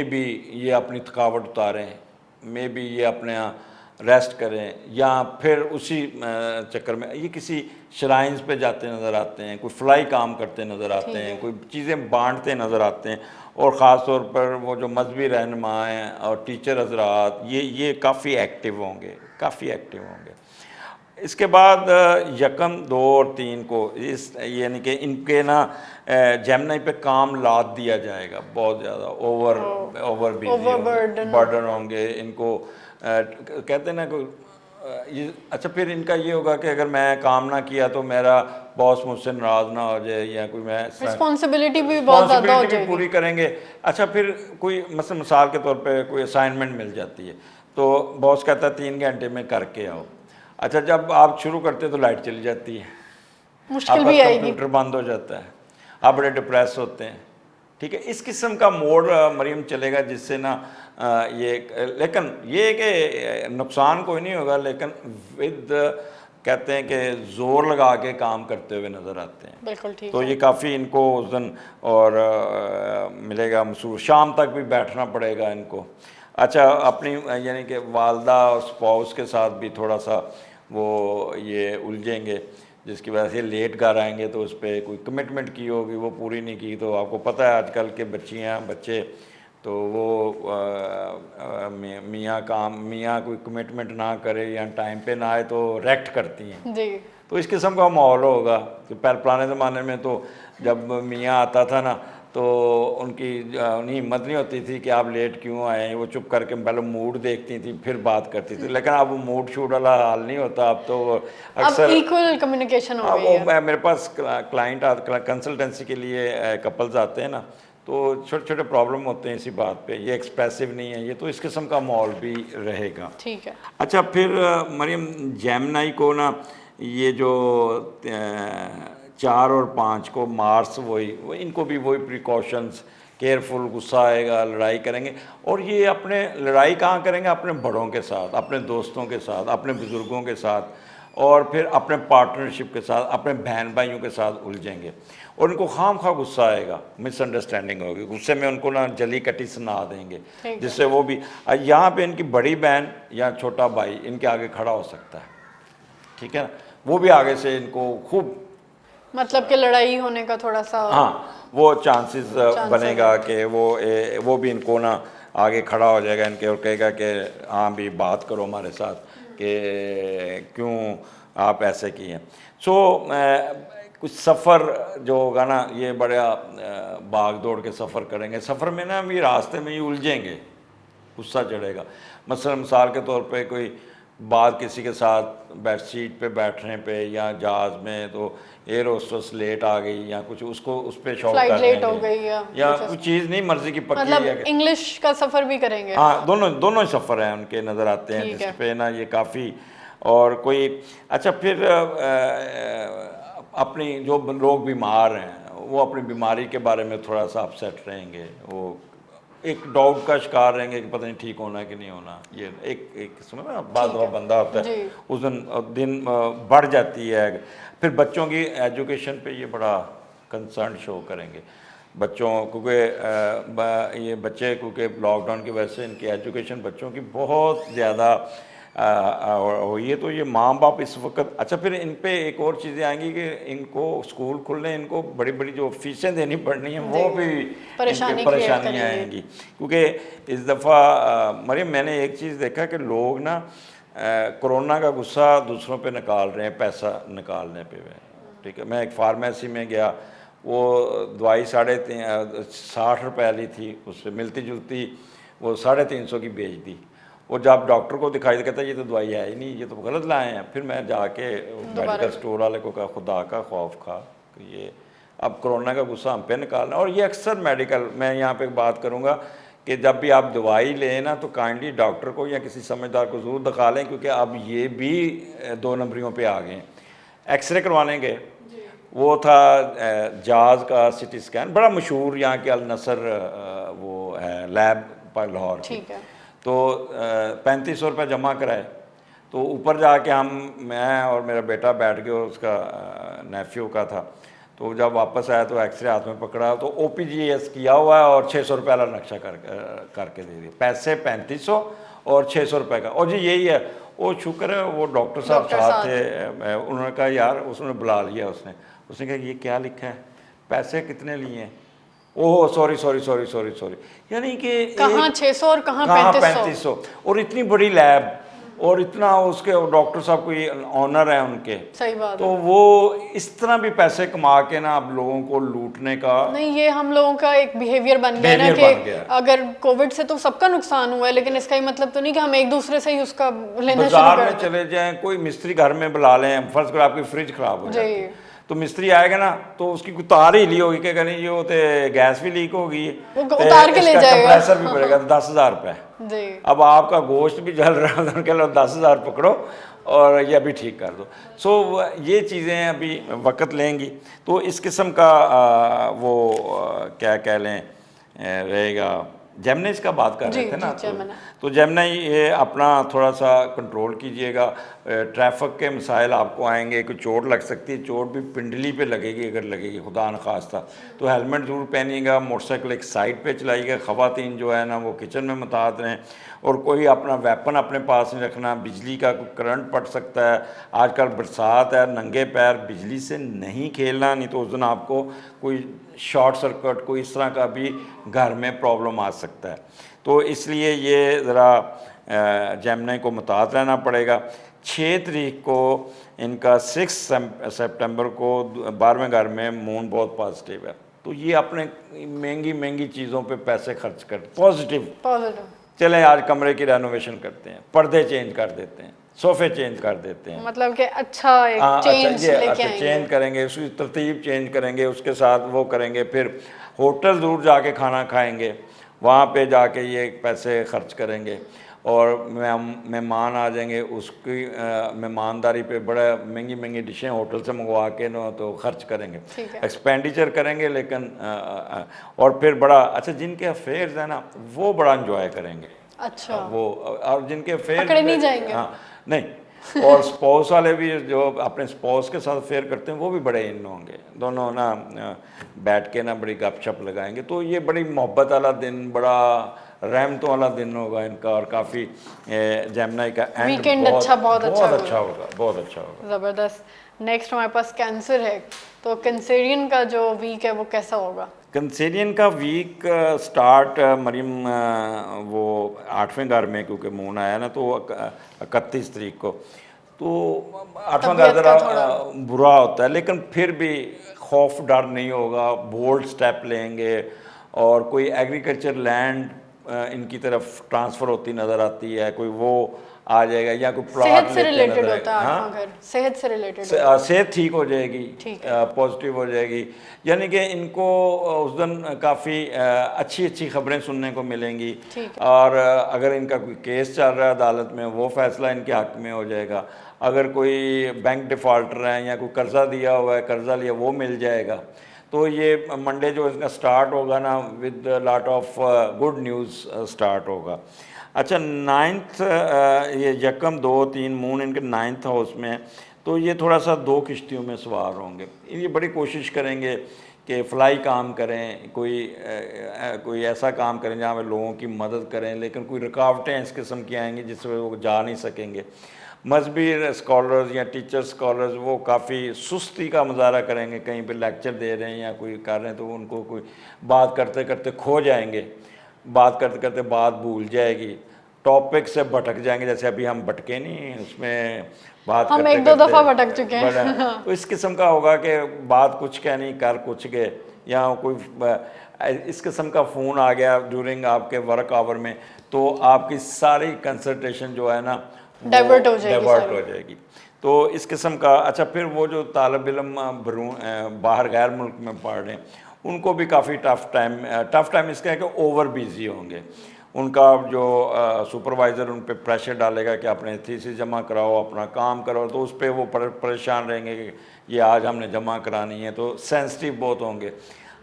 बी ये अपनी थकावट उतारें, मे बी ये अपने यहाँ रेस्ट करें, या फिर उसी चक्कर में ये किसी श्राइन्स पे जाते नज़र आते हैं, कोई फ्लाई काम करते नज़र आते हैं, कोई चीज़ें बांटते नज़र आते हैं। और ख़ास तौर पर वो जो मजहबी रहनुमा हैं और टीचर हजरात, ये काफ़ी एक्टिव होंगे, काफ़ी एक्टिव होंगे। इसके बाद 1, 2 और 3 को इस यानी कि इनके ना जेमिनी पे काम लाद दिया जाएगा, बहुत ज़्यादा ओवर बिजी होंगे, बर्डन होंगे इनको। कहते हैं ना कोई ये। अच्छा, फिर इनका ये होगा कि अगर मैं काम ना किया तो मेरा बॉस मुझसे नाराज़ ना हो जाए, या कोई मैं रिस्पॉन्सिबिलिटी भी बहुत ज़्यादा हो जाएगी। पूरी करेंगे। अच्छा, फिर कोई मिसाल के तौर पे कोई असाइनमेंट मिल जाती है तो बॉस कहता है 3 घंटे में करके आओ। अच्छा, जब आप शुरू करते हैं तो लाइट चली जाती है, मुश्किल आपका भी आएगी, कंप्यूटर बंद हो जाता है, आप बड़े डिप्रेस होते हैं। ठीक है, इस किस्म का मोड मरीम चलेगा जिससे ना ये, लेकिन ये कि नुकसान कोई नहीं होगा, लेकिन विद कहते हैं कि ज़ोर लगा के काम करते हुए नज़र आते हैं। बिल्कुल ठीक तो है। ये काफ़ी इनको उस दिन और मिलेगा महसूस, शाम तक भी बैठना पड़ेगा इनको। अच्छा, अपनी यानी कि वालदा और स्पाउस के साथ भी थोड़ा सा वो ये उलझेंगे, जिसकी वजह से लेट घर आएंगे तो उस पर कोई कमिटमेंट की होगी वो पूरी नहीं की। तो आपको पता है आजकल के बच्चे तो वो मियाँ कोई कमिटमेंट ना करे या टाइम पे ना आए तो रेक्ट करती हैं जी। तो इस किस्म का माहौल होगा। तो पुराने ज़माने में तो जब मियाँ आता था ना तो उनकी हिम्मत नहीं होती थी कि आप लेट क्यों आए, वो चुप करके पहले मूड देखती थी फिर बात करती थी। लेकिन अब मूड शूड वाला हाल नहीं होता, अब तो अक्सर इक्वल कम्युनिकेशन हो गई है। वो मेरे पास क्लाइंट कंसल्टेंसी के लिए कपल्स आते हैं ना, तो छोटे छोटे प्रॉब्लम होते हैं इसी बात पे, ये एक्सप्रेसिव नहीं है ये, तो इस किस्म का माहौल भी रहेगा। ठीक है। अच्छा फिर मरियम, जेमिनी को ना ये जो 4 और 5 को मार्स वो इनको भी वही प्रिकॉशंस, केयरफुल, गुस्सा आएगा, लड़ाई करेंगे। और ये अपने लड़ाई कहाँ करेंगे? अपने बड़ों के साथ, अपने दोस्तों के साथ, अपने बुज़ुर्गों के साथ, और फिर अपने पार्टनरशिप के साथ, अपने बहन भाइयों के साथ उलझेंगे। और उनको खाम खा गुस्सा आएगा, मिसअंडरस्टैंडिंग होगी, गुस्से में उनको ना जली कटी सुना देंगे, जिससे वो भी यहाँ पे इनकी बड़ी बहन या छोटा भाई इनके आगे खड़ा हो सकता है, ठीक है ना, वो भी आगे से इनको खूब, मतलब कि लड़ाई होने का थोड़ा सा, हाँ वो चांसेस बनेगा कि वो भी इनको ना आगे खड़ा हो जाएगा इनके और कहेगा कि हाँ भी बात करो हमारे साथ कि क्यों आप ऐसे किए। सो कुछ सफ़र जो होगा ना, ये बड़ा भाग दौड़ के सफ़र करेंगे, सफ़र में ना भी रास्ते में ही उलझेंगे, गुस्सा चढ़ेगा। मसलन मिसाल के तौर पे कोई बात किसी के साथ बेड शीट पे बैठने पे या जहाज़ में तो एयर होस्टेस लेट आ गई या कुछ, उसको उस पर शौक कर लेट हो गई या कुछ चीज़ नहीं मर्जी की पक्की, मतलब इंग्लिश का सफ़र भी करेंगे। हाँ, दोनों ही सफ़र हैं उनके नज़र आते हैं, जिस पे ना ये काफ़ी। और कोई अच्छा फिर अपनी जो लोग बीमार हैं वो अपनी बीमारी के बारे में थोड़ा सा अपसेट रहेंगे, वो एक डाउट का शिकार रहेंगे कि पता नहीं ठीक होना है कि नहीं होना। ये एक किस्म ना बाद बंदा होता है, उस दिन बढ़ जाती है। फिर बच्चों की एजुकेशन पे ये बड़ा कंसर्न शो करेंगे बच्चों, क्योंकि ये बच्चे क्योंकि लॉकडाउन की वजह से इनकी एजुकेशन बच्चों की बहुत ज़्यादा हुई है, तो ये माँ बाप इस वक्त। अच्छा फिर इन पे एक और चीज़ें आएंगी कि इनको स्कूल खुलने, इनको बड़ी बड़ी जो फीसें देनी पड़नी है वो भी परेशानियाँ आएंगी। क्योंकि इस दफ़ा मरियम मैंने एक चीज़ देखा कि लोग ना कोरोना का गुस्सा दूसरों पे निकाल रहे हैं, पैसा निकालने पे, ठीक है। मैं एक फार्मेसी में गया, वो दवाई 60 रुपये ली थी, उससे मिलती जुलती वो 350 की बेच दी। और जब डॉक्टर को दिखाई तो कहता है ये तो दवाई है ही नहीं, ये तो गलत लाए हैं। फिर मैं जाके मेडिकल स्टोर वाले को कहा खुदा का खौफ खा कि ये अब कोरोना का गुस्सा हम पे निकालना। और ये अक्सर मेडिकल, मैं यहाँ पे बात करूँगा कि जब भी आप दवाई लें ना तो काइंडली डॉक्टर को या किसी समझदार को ज़रूर दिखा लें, क्योंकि अब ये भी 2 नंबरियों पे आ गए हैं। एक्सरे करवाने गए, वो था जाज का सिटी स्कैन, बड़ा मशहूर यहाँ के अल नसर वो है लैब पर लाहौर, ठीक है। तो 3500 रुपये जमा कराए। तो ऊपर जाके मैं और मेरा बेटा बैठ गए, उसका नेफ्यू का था। तो जब वापस आया तो एक्सरे हाथ में पकड़ा तो OPGS किया हुआ है और 600 रुपये वाला नक्शा करके दे दिया। पैसे 3500 और 600 रुपये का। और जी यही है, वो शुक्र है वो डॉक्टर साहब साथ थे। उन्होंने कहा यार, उसने बुला लिया, उसने कहा ये क्या लिखा है, पैसे कितने लिए हैं? ओह सॉरी, यानी कि कहाँ 600 और कहाँ 3500, और इतनी बड़ी लैब और इतना उसके डॉक्टर साहब कोई ऑनर है उनके, सही बात तो वो इस तरह भी पैसे कमा के ना अब लोगों को लूटने का नहीं, ये हम लोगों का एक बिहेवियर बन गया ना कि अगर कोविड से तो सबका नुकसान हुआ है, लेकिन इसका ही मतलब तो नहीं कि हम एक दूसरे से ही उसका लेना शुरू कर बाजार में चले जाएं, कोई मिस्त्री घर में बुला लें, फर्ज करो आपकी फ्रिज खराब हो जाती है तो मिस्त्री आएगा ना तो उसकी कोई तार ही ली होगी, क्या नहीं, ये होते गैस भी लीक होगी, उतार के ले जाएगा, कंप्रेसर भी पड़ेगा, तो 10,000 रुपये। अब आपका गोश्त भी जल रहा है, तो 10,000 पकड़ो और ये अभी ठीक कर दो। सो ये चीज़ें अभी वक्त लेंगी। तो इस किस्म का वो क्या कह लें रहेगा। जेमिनी का बात कर रहे थे ना, तो जेमिनी ये अपना थोड़ा सा कंट्रोल कीजिएगा। ट्रैफिक के मसाइल आपको आएंगे, कोई चोट लग सकती है, चोट भी पिंडली पे लगेगी, अगर लगेगी खुदा न खास्ता तो हेलमेट ज़रूर पहनिएगा। मोटरसाइकिल एक साइड पे चलाइएगा। ख़वातीन जो है ना वो किचन में मुताहत रहें, और कोई अपना वेपन अपने पास नहीं रखना। बिजली का कोई करंट पड़ सकता है, आजकल बरसात है, नंगे पैर बिजली से नहीं खेलना, नहीं तो उस दिन आपको कोई शॉर्ट सर्किट कोई इस तरह का भी घर में प्रॉब्लम आ सकता है। तो इसलिए ये ज़रा जेमिनी को मुताहत रहना पड़ेगा। 6 तारीख को इनका 6 सितंबर को 12वें घर में मून बहुत पॉजिटिव है, तो ये अपने महंगी चीज़ों पे पैसे खर्च कर पॉजिटिव चलें, आज कमरे की रेनोवेशन करते हैं, पर्दे चेंज कर देते हैं, सोफे चेंज कर देते हैं, मतलब कि अच्छा एक चेंज लेके आएंगे, चेंज करेंगे, उसकी तरतीब चेंज करेंगे, उसके साथ वो करेंगे। फिर होटल ज़रूर जाके खाना खाएंगे, वहाँ पे जाके ये पैसे खर्च करेंगे, और मेहमान आ जाएंगे उसकी मेहमानदारी पे बड़ा महंगी महंगी डिशें होटल से मंगवा के ना तो खर्च करेंगे, एक्सपेंडिचर करेंगे, लेकिन और फिर बड़ा अच्छा जिनके अफेयर्स हैं ना वो बड़ा इंजॉय करेंगे। अच्छा, वो और जिनके अफेयर्स पकड़े नहीं जाएंगे। हाँ नहीं, और स्पाउस वाले भी जो अपने स्पाउस के साथ फेयर करते हैं वो भी बड़े इन होंगे, दोनों ना बैठ के ना बड़ी गपशप लगाएंगे। तो ये बड़ी मोहब्बत वाला दिन, बड़ा रहमतों वाला दिन होगा इनका, और काफ़ी जेमिनी का एंड वीकेंड अच्छा, बहुत अच्छा होगा, बहुत अच्छा होगा, ज़बरदस्त। नेक्स्ट हमारे पास कैंसर है, तो कैंसरियन का जो वीक है वो कैसा होगा? कैंसरियन का वीक स्टार्ट मरियम वो 8वें घर में, क्योंकि मून आया ना, तो 31 तारीख को, तो 8वां घर ज़रा बुरा होता है, लेकिन फिर भी खौफ डर नहीं होगा, बोल्ड स्टेप लेंगे, और कोई एग्रीकल्चर लैंड इनकी तरफ ट्रांसफ़र होती नज़र आती है, कोई वो आ जाएगा, या कोई प्लॉट से रिलेटेड होता है। हाँ, घर सेहत से रिलेटेड, सेहत ठीक हो जाएगी, पॉजिटिव हो जाएगी, यानी कि इनको उस दिन काफ़ी अच्छी अच्छी खबरें सुनने को मिलेंगी, और अगर इनका कोई केस चल रहा है अदालत में वो फैसला इनके हक में हो जाएगा, अगर कोई बैंक डिफ़ॉल्टर है या कोई कर्ज़ा दिया हुआ है, कर्ज़ा लिया, वो मिल जाएगा। तो ये मंडे जो इसका स्टार्ट होगा ना with lot of good news start होगा। अच्छा, 9th ये यकम 2 3 मून इनके 9th हाउस में, तो ये थोड़ा सा 2 किश्तियों में सवार होंगे। ये बड़ी कोशिश करेंगे कि फ्लाई काम करें, कोई ऐसा काम करें जहाँ पे लोगों की मदद करें, लेकिन कोई रुकावटें इस किस्म की आएंगी जिससे वो जा नहीं सकेंगे। मजहबी स्कॉलर्स या टीचर स्कॉलर्स वो काफ़ी सुस्ती का मुजाहरा करेंगे, कहीं पे लेक्चर दे रहे हैं या कोई कर रहे हैं तो उनको कोई बात करते करते खो जाएंगे, बात करते करते बात भूल जाएगी, टॉपिक से भटक जाएंगे, जैसे अभी हम भटके नहीं उसमें बात हम करते 1-2 दफ़ा भटक चुके हैं। तो इस किस्म का होगा कि बात कुछ कहनी कर कुछ गए, या कोई इस किस्म का फ़ोन आ गया ड्यूरिंग आपके वर्क आवर में, तो आपकी सारी कंसंट्रेशन जो है ना डाइवर्ट हो जाएगी। तो इस किस्म का। अच्छा, फिर वो जो तालिब इल्म बाहर गैर मुल्क में पढ़ रहे हैं उनको भी काफ़ी टफ़ टाइम इसका है कि ओवर बिजी होंगे, उनका जो सुपरवाइज़र उन पे प्रेशर डालेगा कि अपने थीसिस जमा कराओ, अपना काम करो, तो उस पर वो परेशान रहेंगे कि ये आज हमने जमा करानी है, तो सेंसिटिव बहुत होंगे।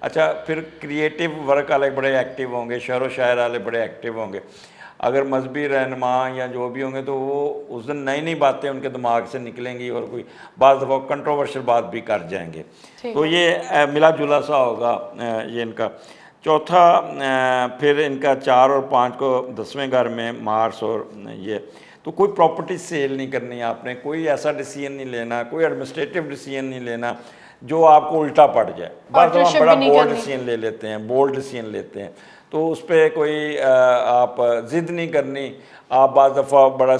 अच्छा, फिर क्रिएटिव वर्क वाले बड़े एक्टिव होंगे, शेर व शायर वाले बड़े एक्टिव होंगे। अगर मजहबी रहनुमा या जो भी होंगे तो वो उस दिन नई नई बातें उनके दिमाग से निकलेंगी, और कोई बाज़ दफ़ा कंट्रोवर्शियल बात भी कर जाएंगे। तो ये मिला जुला सा होगा ये इनका। चौथा, फिर इनका 4 और 5 को 10वें घर में मार्स, और ये तो कोई प्रॉपर्टी सेल नहीं करनी आपने, कोई ऐसा डिसीजन नहीं लेना, कोई एडमिनिस्ट्रेटिव डिसीजन नहीं लेना जो आपको उल्टा पड़ जाए। बात हम बड़ा बोल्ड डिसीजन ले लेते हैं, बोल्ड डिसीजन लेते हैं, तो उस पर कोई आप ज़िद नहीं करनी। आप बाज़ दफ़ा बड़ा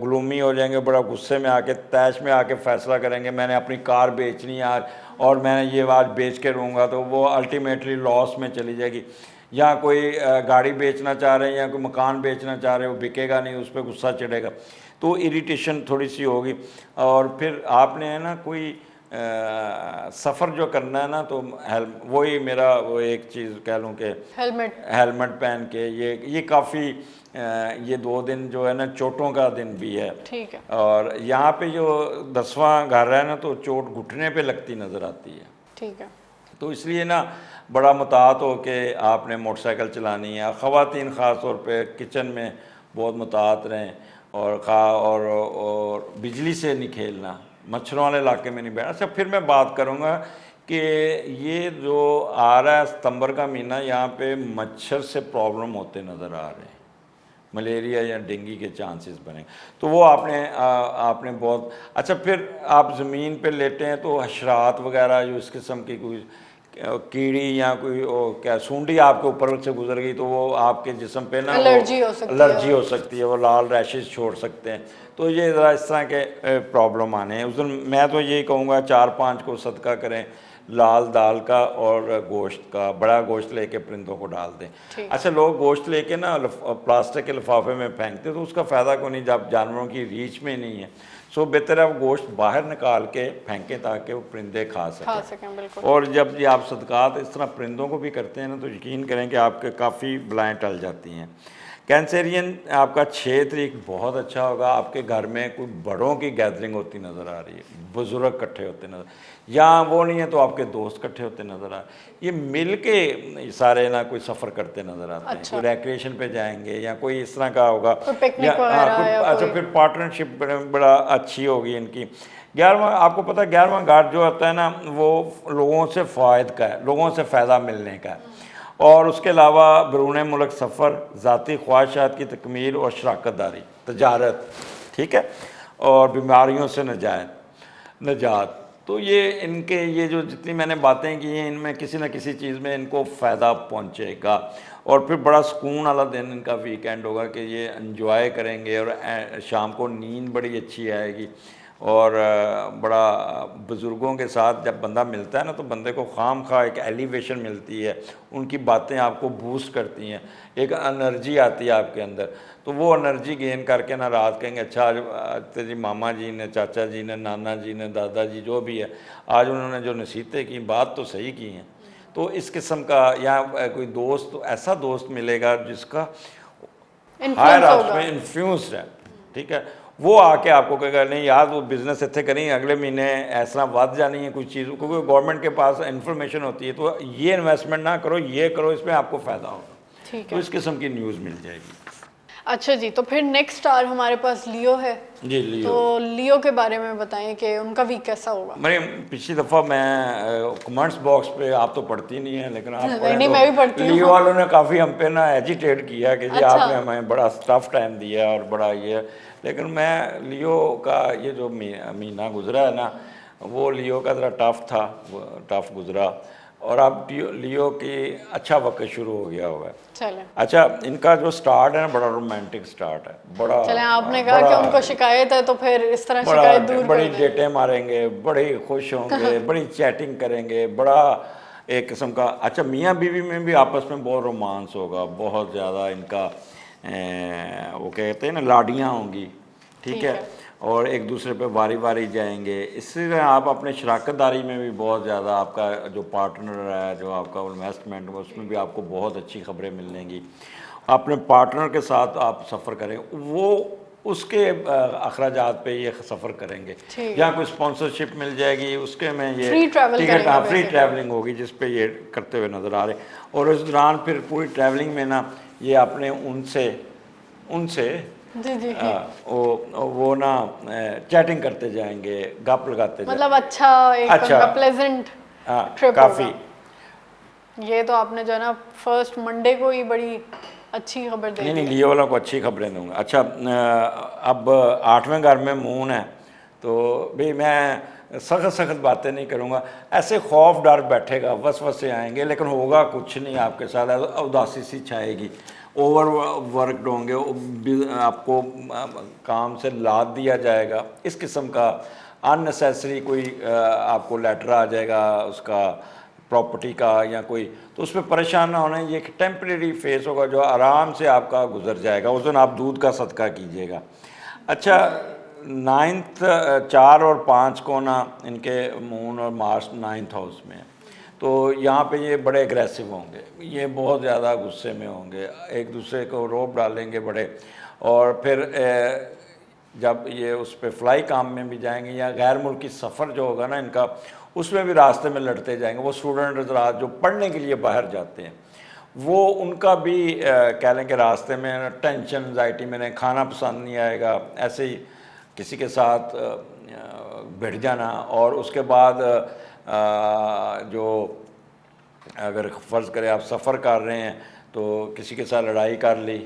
ग्लूमी हो जाएंगे, बड़ा गुस्से में आके तैश में आके फ़ैसला करेंगे मैंने अपनी कार बेचनी है आज और मैंने ये आज बेच के रहूँगा, तो वो अल्टीमेटली लॉस में चली जाएगी। या कोई गाड़ी बेचना चाह रहे हैं या कोई मकान बेचना चाह रहे हैं, वो बिकेगा नहीं, उस पर गुस्सा चढ़ेगा, तो इरिटेशन थोड़ी सी होगी। और फिर आपने है ना कोई सफ़र जो करना है ना, तो वही मेरा वो एक चीज़ कह लूँ कि हेलमेट पहन के, ये काफ़ी ये 2 दिन जो है ना चोटों का दिन भी है। ठीक है। और यहाँ पे जो 10वां घर है ना, तो चोट घुटने पे लगती नज़र आती है। ठीक है। तो इसलिए ना बड़ा मुताहत हो के आपने मोटरसाइकिल चलानी है। ख़वातीन ख़ास तौर पे किचन में बहुत मुताहत रहें, और बिजली से नहीं खेलना, मच्छरों वाले इलाके में नहीं बैठना। अच्छा, फिर मैं बात करूँगा कि ये जो आ रहा है सितंबर का महीना, यहाँ पे मच्छर से प्रॉब्लम होते नज़र आ रहे हैं, मलेरिया या डेंगू के चांसेस बने, तो वो आपने बहुत अच्छा। फिर आप ज़मीन पे लेटे हैं तो हशरात वगैरह जो इस किस्म की कोई कीड़ी या कोई क्या सूंडी आपके ऊपर से गुजर गई, तो वो आपके जिस्म पे ना एलर्जी हो सकती है, वो लाल रैशेस छोड़ सकते हैं। तो ये ज़रा इस तरह के प्रॉब्लम आने हैं। उस दिन मैं तो यही कहूँगा 4-5 को सदका करें, लाल दाल का और गोश्त का, बड़ा गोश्त लेके परिंदों को डाल दें। अच्छा, लोग गोश्त लेके ना प्लास्टिक के लिफाफे में फेंकते, तो उसका फ़ायदा क्यों नहीं जब जानवरों की रीच में नहीं है। सो बेहतर है वो गोश्त बाहर निकाल के फेंकें ताकि वो परिंदे खा सकें। बिल्कुल। और जब ये आप सदकात इस तरह परिंदों को भी करते हैं ना, तो यकीन करें कि आपके काफ़ी बलाएँ टल जाती हैं। कैंसेरियन आपका 6 तारीख बहुत अच्छा होगा। आपके घर में कोई बड़ों की गैदरिंग होती नज़र आ रही है, बुज़ुर्ग इकट्ठे होते नज़र, या वो नहीं है तो आपके दोस्त इकट्ठे होते नज़र आ रहे, ये मिल के सारे ना कोई सफ़र करते नज़र आते हैं। कोई रिक्रिएशन पे जाएंगे या कोई इस तरह का होगा, पिकनिक वगैरह या अच्छा, फिर पार्टनरशिप बड़ा अच्छी होगी इनकी। 11वां, आपको पता है 11वां घाट जो होता है ना, वो लोगों से फ़ायद का है, लोगों से फ़ायदा मिलने का है। और उसके अलावा बैरून मुल्क सफ़र, ज़ाती ख्वाहिशात की तकमील और शराकत दारी, तजारत, ठीक है, और बीमारियों से निजात। तो ये इनके ये जो जितनी मैंने बातें की हैं, इनमें किसी न किसी चीज़ में इनको फ़ायदा पहुँचेगा। और फिर बड़ा सुकून वाला दिन इनका वीकेंड होगा कि ये एंजॉय करेंगे, और शाम को नींद बड़ी अच्छी आएगी। और बड़ा बुज़ुर्गों के साथ जब बंदा मिलता है ना, तो बंदे को खाम खा एक एलिवेशन मिलती है, उनकी बातें आपको बूस्ट करती हैं, एक एनर्जी आती है आपके अंदर। तो वो एनर्जी गेन करके ना रात कहेंगे अच्छा आज तेरी मामा जी ने, चाचा जी ने, नाना जी ने, दादाजी जो भी है, आज उन्होंने जो नसीहतें की, बात तो सही की हैं। तो इस किस्म का, या कोई दोस्त, ऐसा दोस्त मिलेगा जिसका हायर हाउस में इन्फ्लुएंस्ड है, ठीक है, वो आके आपको कहेगा नहीं यार वो बिज़नेस इतने करें, अगले महीने ऐसा बढ़ जानी है कुछ चीज़, क्योंकि गवर्नमेंट के पास इन्फॉर्मेशन होती है, तो ये इन्वेस्टमेंट ना करो, ये करो, इसमें आपको फ़ायदा होगा। तो इस किस्म की न्यूज़ मिल जाएगी। अच्छा जी, तो फिर नेक्स्ट स्टार हमारे पास लियो है जी। लियो, तो लियो के बारे में बताएं कि उनका वीक कैसा होगा। मैंने पिछली दफ़ा मैं कमेंट्स बॉक्स पे, आप तो पढ़ती नहीं है लेकिन आप नहीं, मैं भी पढ़ती हूँ। लियो वालों ने काफ़ी हम पे ना एजिटेट किया कि जी अच्छा। आपने हमें बड़ा टफ टाइम दिया और बड़ा ये, लेकिन मैं लियो का ये जो महीना गुजरा है ना, वो लियो का ज़रा टफ था, टफ गुजरा, और अब लियो की अच्छा वक्त शुरू हो गया हुआ है। चलें। अच्छा, इनका जो स्टार्ट है ना, बड़ा रोमांटिक स्टार्ट है, बड़ा। चलें, आपने कहा कि उनको शिकायत है तो फिर इस तरह शिकायत दूर बड़ी डेटें मारेंगे, बड़े खुश होंगे, बड़ी चैटिंग करेंगे, बड़ा एक किस्म का। अच्छा, मियाँ बीवी में भी आपस में बहुत रोमांस होगा, बहुत ज़्यादा इनका वो कहते हैं ना, लाड़ियाँ होंगी, ठीक है, और एक दूसरे पे वारी वारी जाएंगे। इससे आप अपने शराकत दारी में भी बहुत ज़्यादा, आपका जो पार्टनर है, जो आपका इन्वेस्टमेंट, उसमें भी आपको बहुत अच्छी खबरें मिलेंगी। अपने पार्टनर के साथ आप सफ़र करें, वो उसके अखराजात पे ये सफ़र करेंगे, या कोई स्पॉन्सरशिप मिल जाएगी, उसके में ये टिकट, फ्री ट्रैवलिंग होगी जिस पे ये करते हुए नज़र आ रहे। और इस दौरान फिर पूरी ट्रैवलिंग में ना ये अपने उनसे जी वो ना चैटिंग करते जाएंगे, गप लगाते मतलब अच्छा एक प्लेजेंट ट्रिप काफ़ी। ये तो आपने जो है ना फर्स्ट मंडे को ही बड़ी अच्छी खबर दे दी। नहीं, लियो वालों को अच्छी खबरें दूंगा। अच्छा, अब 8वें घर में मून है, तो भाई मैं सख्त बातें नहीं करूँगा, ऐसे खौफ डर बैठेगा, वसवसे आएंगे, लेकिन होगा कुछ नहीं आपके साथ, उदासी सी छाएगी, ओवर वर्कड होंगे, आपको काम से लाद दिया जाएगा, इस किस्म का अननेसेसरी कोई आपको लेटर आ जाएगा उसका प्रॉपर्टी का या कोई, तो उस पर परेशान ना होना। ये एक टेम्परेरी फेस होगा जो आराम से आपका गुजर जाएगा। उस दिन आप दूध का सदका कीजिएगा। अच्छा, 9th 4 और 5 को ना इनके मून और मार्स 9th हाउस में है, तो यहाँ पे ये बड़े एग्रेसिव होंगे, ये बहुत ज़्यादा गुस्से में होंगे, एक दूसरे को रोब डालेंगे बड़े। और फिर जब ये उस पर फ्लाई काम में भी जाएंगे, या गैर मुल्की सफ़र जो होगा ना इनका, उसमें भी रास्ते में लड़ते जाएंगे। वो स्टूडेंट हज़रात जो पढ़ने के लिए बाहर जाते हैं, वो उनका भी कह लें कि रास्ते में टेंशन, एंजाइटी में, खाना पसंद नहीं आएगा, ऐसे ही किसी के साथ भिड़ जाना। और उसके बाद जो अगर फ़र्ज़ करें आप सफ़र कर रहे हैं तो किसी के साथ लड़ाई कर ली,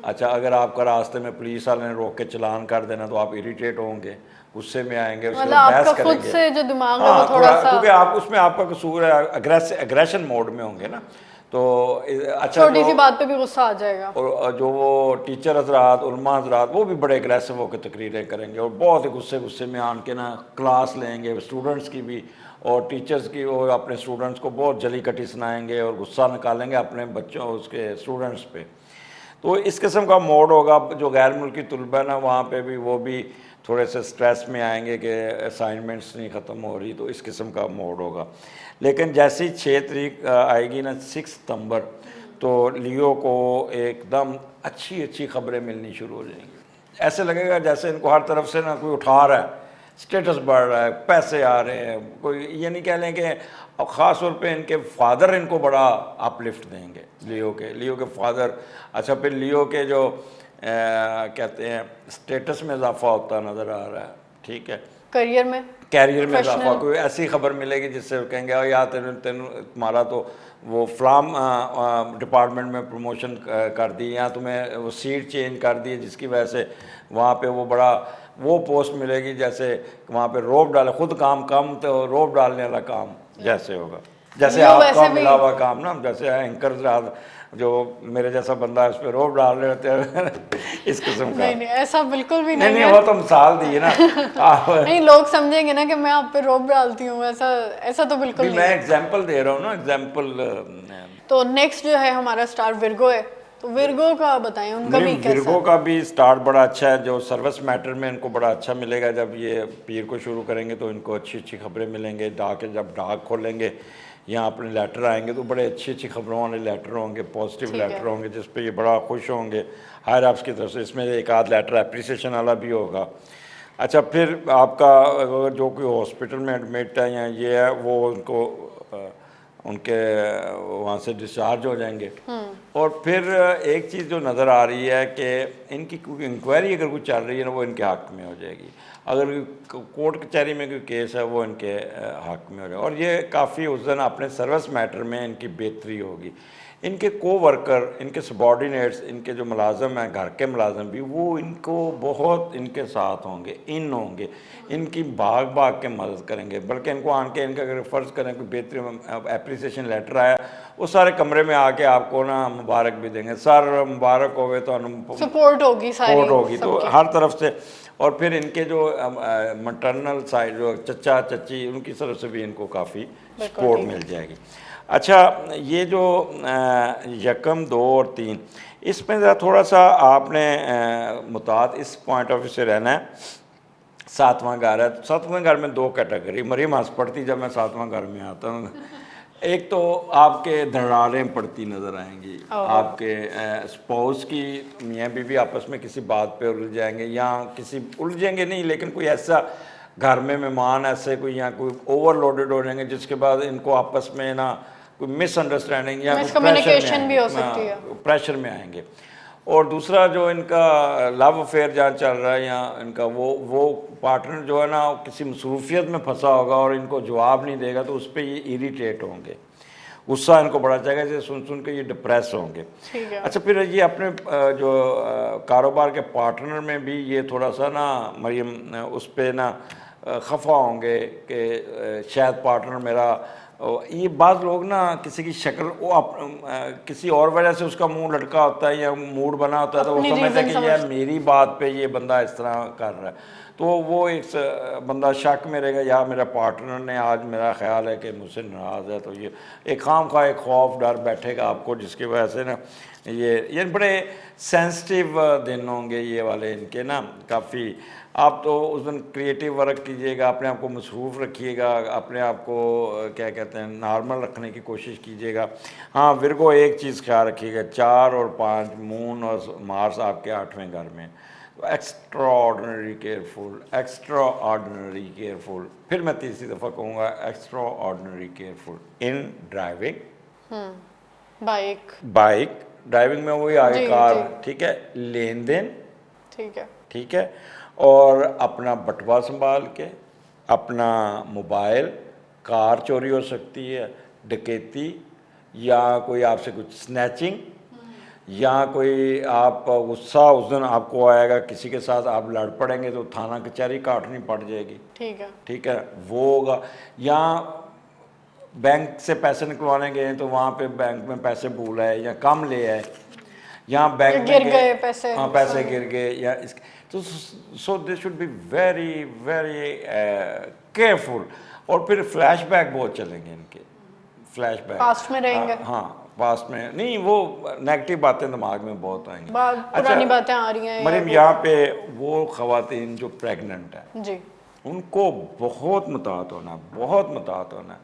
अच्छा, अगर आपका रास्ते में पुलिस वाले ने रोक के चलान कर देना, तो आप इरिटेट होंगे, गुस्से में आएंगे, उससे बहस करेंगे। खुद से जो दिमाग है वो थोड़ा सा, क्योंकि आप उसमें आपका कसूर है, एग्रेशन मोड में होंगे ना, तो अच्छा, छोटी सी बात पे भी गुस्सा आ जाएगा। और जो वो टीचर हजरात, उलमा हजरात, वो भी बड़े एग्रेसिव होकर तकरीरें करेंगे, और बहुत ही गुस्से में आन के ना क्लास लेंगे स्टूडेंट्स की भी, और टीचर्स की वो अपने स्टूडेंट्स को बहुत जली कटी सुनाएंगे और गुस्सा निकालेंगे अपने बच्चों उसके स्टूडेंट्स पे। तो इस किस्म का मोड होगा। जो गैर मुल्की तलबा ना वहाँ पे भी वो भी थोड़े से स्ट्रेस में आएंगे कि असाइनमेंट्स नहीं ख़त्म हो रही, तो इस किस्म का मोड होगा। लेकिन जैसे ही 6 तारीख आएगी ना 6 सितंबर, तो लियो को एकदम अच्छी अच्छी खबरें मिलनी शुरू हो जाएंगी। ऐसे लगेगा जैसे इनको हर तरफ से ना कोई उठा रहा है, स्टेटस बढ़ रहा है, पैसे आ रहे हैं। कोई ये नहीं कह लें कि अब ख़ास तौर पे इनके फादर इनको बड़ा अपलिफ्ट देंगे, लियो के फादर। अच्छा, फिर लियो के जो कहते हैं स्टेटस में इजाफा होता नज़र आ रहा है, ठीक है, करियर में में इजाफा। कोई ऐसी खबर मिलेगी जिससे कहेंगे यार तुम्हारा तो वो फ्लाम डिपार्टमेंट में प्रमोशन कर दी, या तुम्हें वो सीट चेंज कर दी, जिसकी वजह से वहाँ पे वो बड़ा वो पोस्ट मिलेगी जैसे वहाँ पे रोब डाले, खुद काम कम तो रोब डालने वाला काम जैसे होगा, जैसे आपका मिला हुआ काम ना, जैसे एंकर जो मेरे जैसा बंदा है उस पर रोब डाल रहे होते हैं इस किस्म का। नहीं ऐसा बिल्कुल भी नहीं, नहीं वो तो मिसाल दी है ना नहीं लोग समझेंगे ना कि मैं आप पे रोब डालती हूँ, ऐसा तो बिल्कुल नहीं। मैं एग्जांपल दे रहा हूँ ना, एग्जांपल। तो नेक्स्ट जो है हमारा स्टार विर्गो है, तो विर्गो का बताएं, उनका भी कैसा? विर्गो का भी स्टार्ट बड़ा अच्छा है। जो सर्विस मैटर में इनको बड़ा अच्छा मिलेगा, जब ये पीर को शुरू करेंगे तो इनको अच्छी अच्छी खबरें मिलेंगे। जब डाक खोलेंगे यहाँ अपने लेटर आएंगे तो बड़े अच्छी अच्छी खबरों वाले लेटर होंगे, पॉजिटिव लेटर होंगे जिस पे ये बड़ा खुश होंगे हायर अप्स की तरफ से। इसमें एक आध लेटर अप्रिसिएशन वाला भी होगा। अच्छा, फिर आपका अगर जो कोई हॉस्पिटल में एडमिट है या ये है, वो उनको उनके वहाँ से डिस्चार्ज हो जाएंगे। और फिर एक चीज़ जो नज़र आ रही है कि इनकी कोई इंक्वायरी अगर कोई चल रही है ना, वो इनके हक़ में हो जाएगी। अगर कोर्ट कचहरी में कोई केस है वो इनके हक़ में हो जाएगा। और ये काफ़ी उस दिन अपने सर्विस मैटर में इनकी बेहतरी होगी। इनके को-वर्कर, इनके सबॉर्डिनेट्स, इनके जो मुलाजम हैं, घर के मुलाजम भी, वो इनको बहुत इनके साथ होंगे, इन होंगे, इनकी भाग भाग के मदद करेंगे। बल्कि इनको आन के इनका अगर फ़र्ज़ करें कोई बेहतरीन एप्रिसिएशन लेटर आया, वो सारे कमरे में आके आपको ना मुबारक भी देंगे, सर मुबारक होवे तो सपोर्ट होगी, सपोर्ट होगी तो हर तरफ से। और फिर इनके जो मटरनल साइड जो चचा चची, उनकी तरफ से भी इनको काफ़ी सपोर्ट मिल जाएगी। अच्छा, ये जो 1, 2 और 3, इसमें ज़रा थोड़ा सा आपने मुताद इस पॉइंट ऑफ व्यू से रहना है। 7वां घर है, 7वें घर में 2 कैटेगरी, मरीम हंस पड़ती जब मैं 7वां घर में आता हूँ। एक तो आपके दरारें पड़ती नज़र आएंगी, आपके स्पाउस की, मियाँ बीवी आपस में किसी बात पे उलझ जाएंगे, या किसी उलझेंगे नहीं लेकिन कोई ऐसा घर में मेहमान ऐसे कोई या कोई ओवरलोडेड हो जाएंगे जिसके बाद इनको आपस में ना कोई मिसअंडरस्टैंडिंग या मिसकम्युनिकेशन भी हो सकती है, प्रेशर में आएंगे। और दूसरा जो इनका लव अफेयर जहाँ चल रहा है, या इनका वो पार्टनर जो है ना किसी मसरूफियत में फंसा होगा और इनको जवाब नहीं देगा, तो उस पर ये इरीटेट होंगे, गुस्सा इनको बड़ा जाएगा, जैसे सुन के ये डिप्रेस होंगे। अच्छा, फिर ये अपने जो कारोबार के पार्टनर में भी ये थोड़ा सा ना मरियम उस पर ना खफा होंगे कि शायद पार्टनर मेरा, ये बात लोग ना किसी की शक्ल वो किसी और वजह से उसका मुंह लटका होता है या मूड बना होता है, तो वो समझता है कि यार मेरी बात पे ये बंदा इस तरह कर रहा है, तो वो एक बंदा शक में रहेगा, या मेरा पार्टनर ने आज मेरा ख्याल है कि मुझसे नाराज़ है, तो ये एक खाम एक खौफ डर बैठेगा आपको, जिसकी वजह से ना ये बड़े सेंसिटिव दिन होंगे ये वाले इनके ना काफ़ी। आप तो उस दिन क्रिएटिव वर्क कीजिएगा, अपने आप को मसरूफ़ रखिएगा, अपने आप को क्या कहते हैं नॉर्मल रखने की कोशिश कीजिएगा। हाँ, विर्गो एक चीज़ ख्याल रखिएगा, 4 और 5 मून और मार्स आपके 8वें घर में, extra ordinary careful, extra ordinary careful. फिर मैं तीसरी दफ़ा कहूँगा extra ordinary careful in driving, bike driving में वही आगे कार, ठीक है, लेन देन, ठीक है, और अपना बटवा संभाल के, अपना मोबाइल, कार चोरी हो सकती है, डकैती, या कोई आपसे कुछ स्नैचिंग, या कोई आप गुस्सा उस दिन आपको आएगा, किसी के साथ आप लड़ पड़ेंगे तो थाना कचहरी काटनी पड़ जाएगी, ठीक है, वो होगा। या बैंक से पैसे निकलवाने गए तो वहाँ पे बैंक में पैसे भूल आए या कम ले आए, यहाँ बैंक गिर गए पैसे, हाँ पैसे गिर गए, या इसके तो so they should be very very careful. और फिर फ्लैशबैक बहुत चलेंगे इनके, फ्लैशबैक पास्ट में रहेंगे। हाँ पास्ट में नहीं, वो नेगेटिव बातें दिमाग में बहुत आएंगी। पुरानी बातें आ रही हैं मरीम यहाँ पे वो ख़वातीन जो प्रेग्नेंट है जी, उनको बहुत मुताहत होना, बहुत मुताहत होना।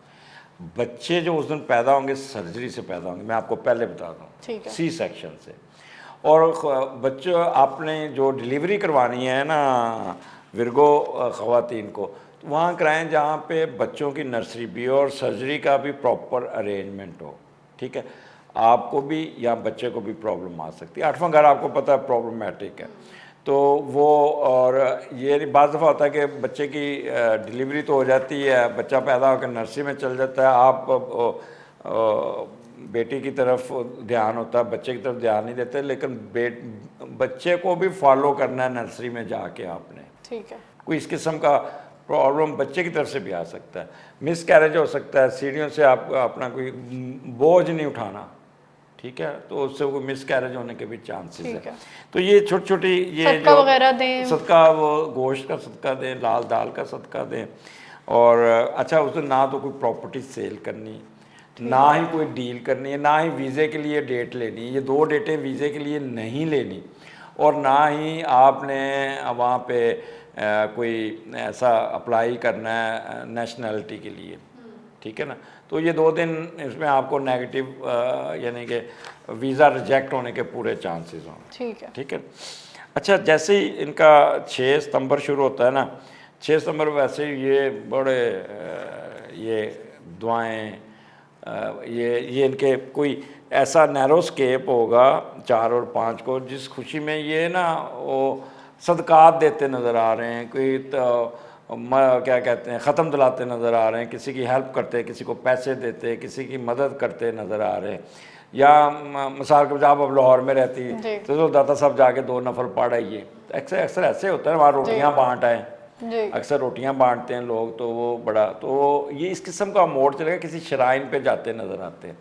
बच्चे जो उस दिन पैदा होंगे सर्जरी से पैदा होंगे, मैं आपको पहले बता दूँ, सी सेक्शन से। और बच्चों आपने जो डिलीवरी करवानी है ना विर्गो ख़वातीन को, तो वहाँ कराएं जहाँ पे बच्चों की नर्सरी भी हो और सर्जरी का भी प्रॉपर अरेंजमेंट हो, ठीक है। आपको भी या बच्चे को भी प्रॉब्लम आ सकती है। 8वां घर आपको पता है प्रॉब्लमेटिक है, तो वो और ये बाज़ दफ़ा होता है कि बच्चे की डिलीवरी तो हो जाती है, बच्चा पैदा होकर नर्सरी में चल जाता है, आप बेटी की तरफ ध्यान होता है, बच्चे की तरफ ध्यान नहीं देते, लेकिन बच्चे को भी फॉलो करना है नर्सरी में जाके आपने, ठीक है। कोई इस किस्म का प्रॉब्लम बच्चे की तरफ से भी आ सकता है, मिस कैरेज हो सकता है, सीढ़ियों से आप अपना कोई बोझ नहीं उठाना, ठीक है, तो उससे वो मिस कैरेज होने के भी चांसेस है। तो ये छोटी छोटी ये सदका वगैरह दें, सदका वो गोश्त का सदका दें, लाल दाल का सदका दें। और अच्छा उस दिन ना तो कोई प्रॉपर्टी सेल करनी, ना ही कोई डील करनी है, ना ही वीज़े के लिए डेट लेनी, ये 2 डेटें वीज़े के लिए नहीं लेनी, और ना ही आपने वहाँ पे कोई ऐसा अप्लाई करना है नेशनैलिटी के लिए, ठीक है ना। तो ये 2 दिन इसमें आपको नेगेटिव यानी कि वीज़ा रिजेक्ट होने के पूरे चांसेस हों, ठीक है, ठीक है। अच्छा जैसे ही इनका 6 सितंबर शुरू होता है ना, 6 सितंबर वैसे ही ये बड़े ये दुआएं ये इनके कोई ऐसा नैरो स्केप होगा 4 और 5 को, जिस खुशी में ये ना वो सदकात देते नज़र आ रहे हैं, कोई तो क्या कहते हैं ख़त्म दिलाते नज़र आ रहे हैं, किसी की हेल्प करते, किसी को पैसे देते, किसी की मदद करते नज़र आ रहे हैं। या मिसाल के जब अब लाहौर में रहती तो दाता साहब जाके 2 नफल पढ़ आइए, अक्सर अक्सर ऐसे होता है, वहाँ रोटियाँ बाँट आए, अक्सर रोटियाँ बांटते हैं लोग, तो वो बड़ा तो ये इस किस्म का मोड़ चलेगा। किसी शराइन पे जाते नज़र आते हैं,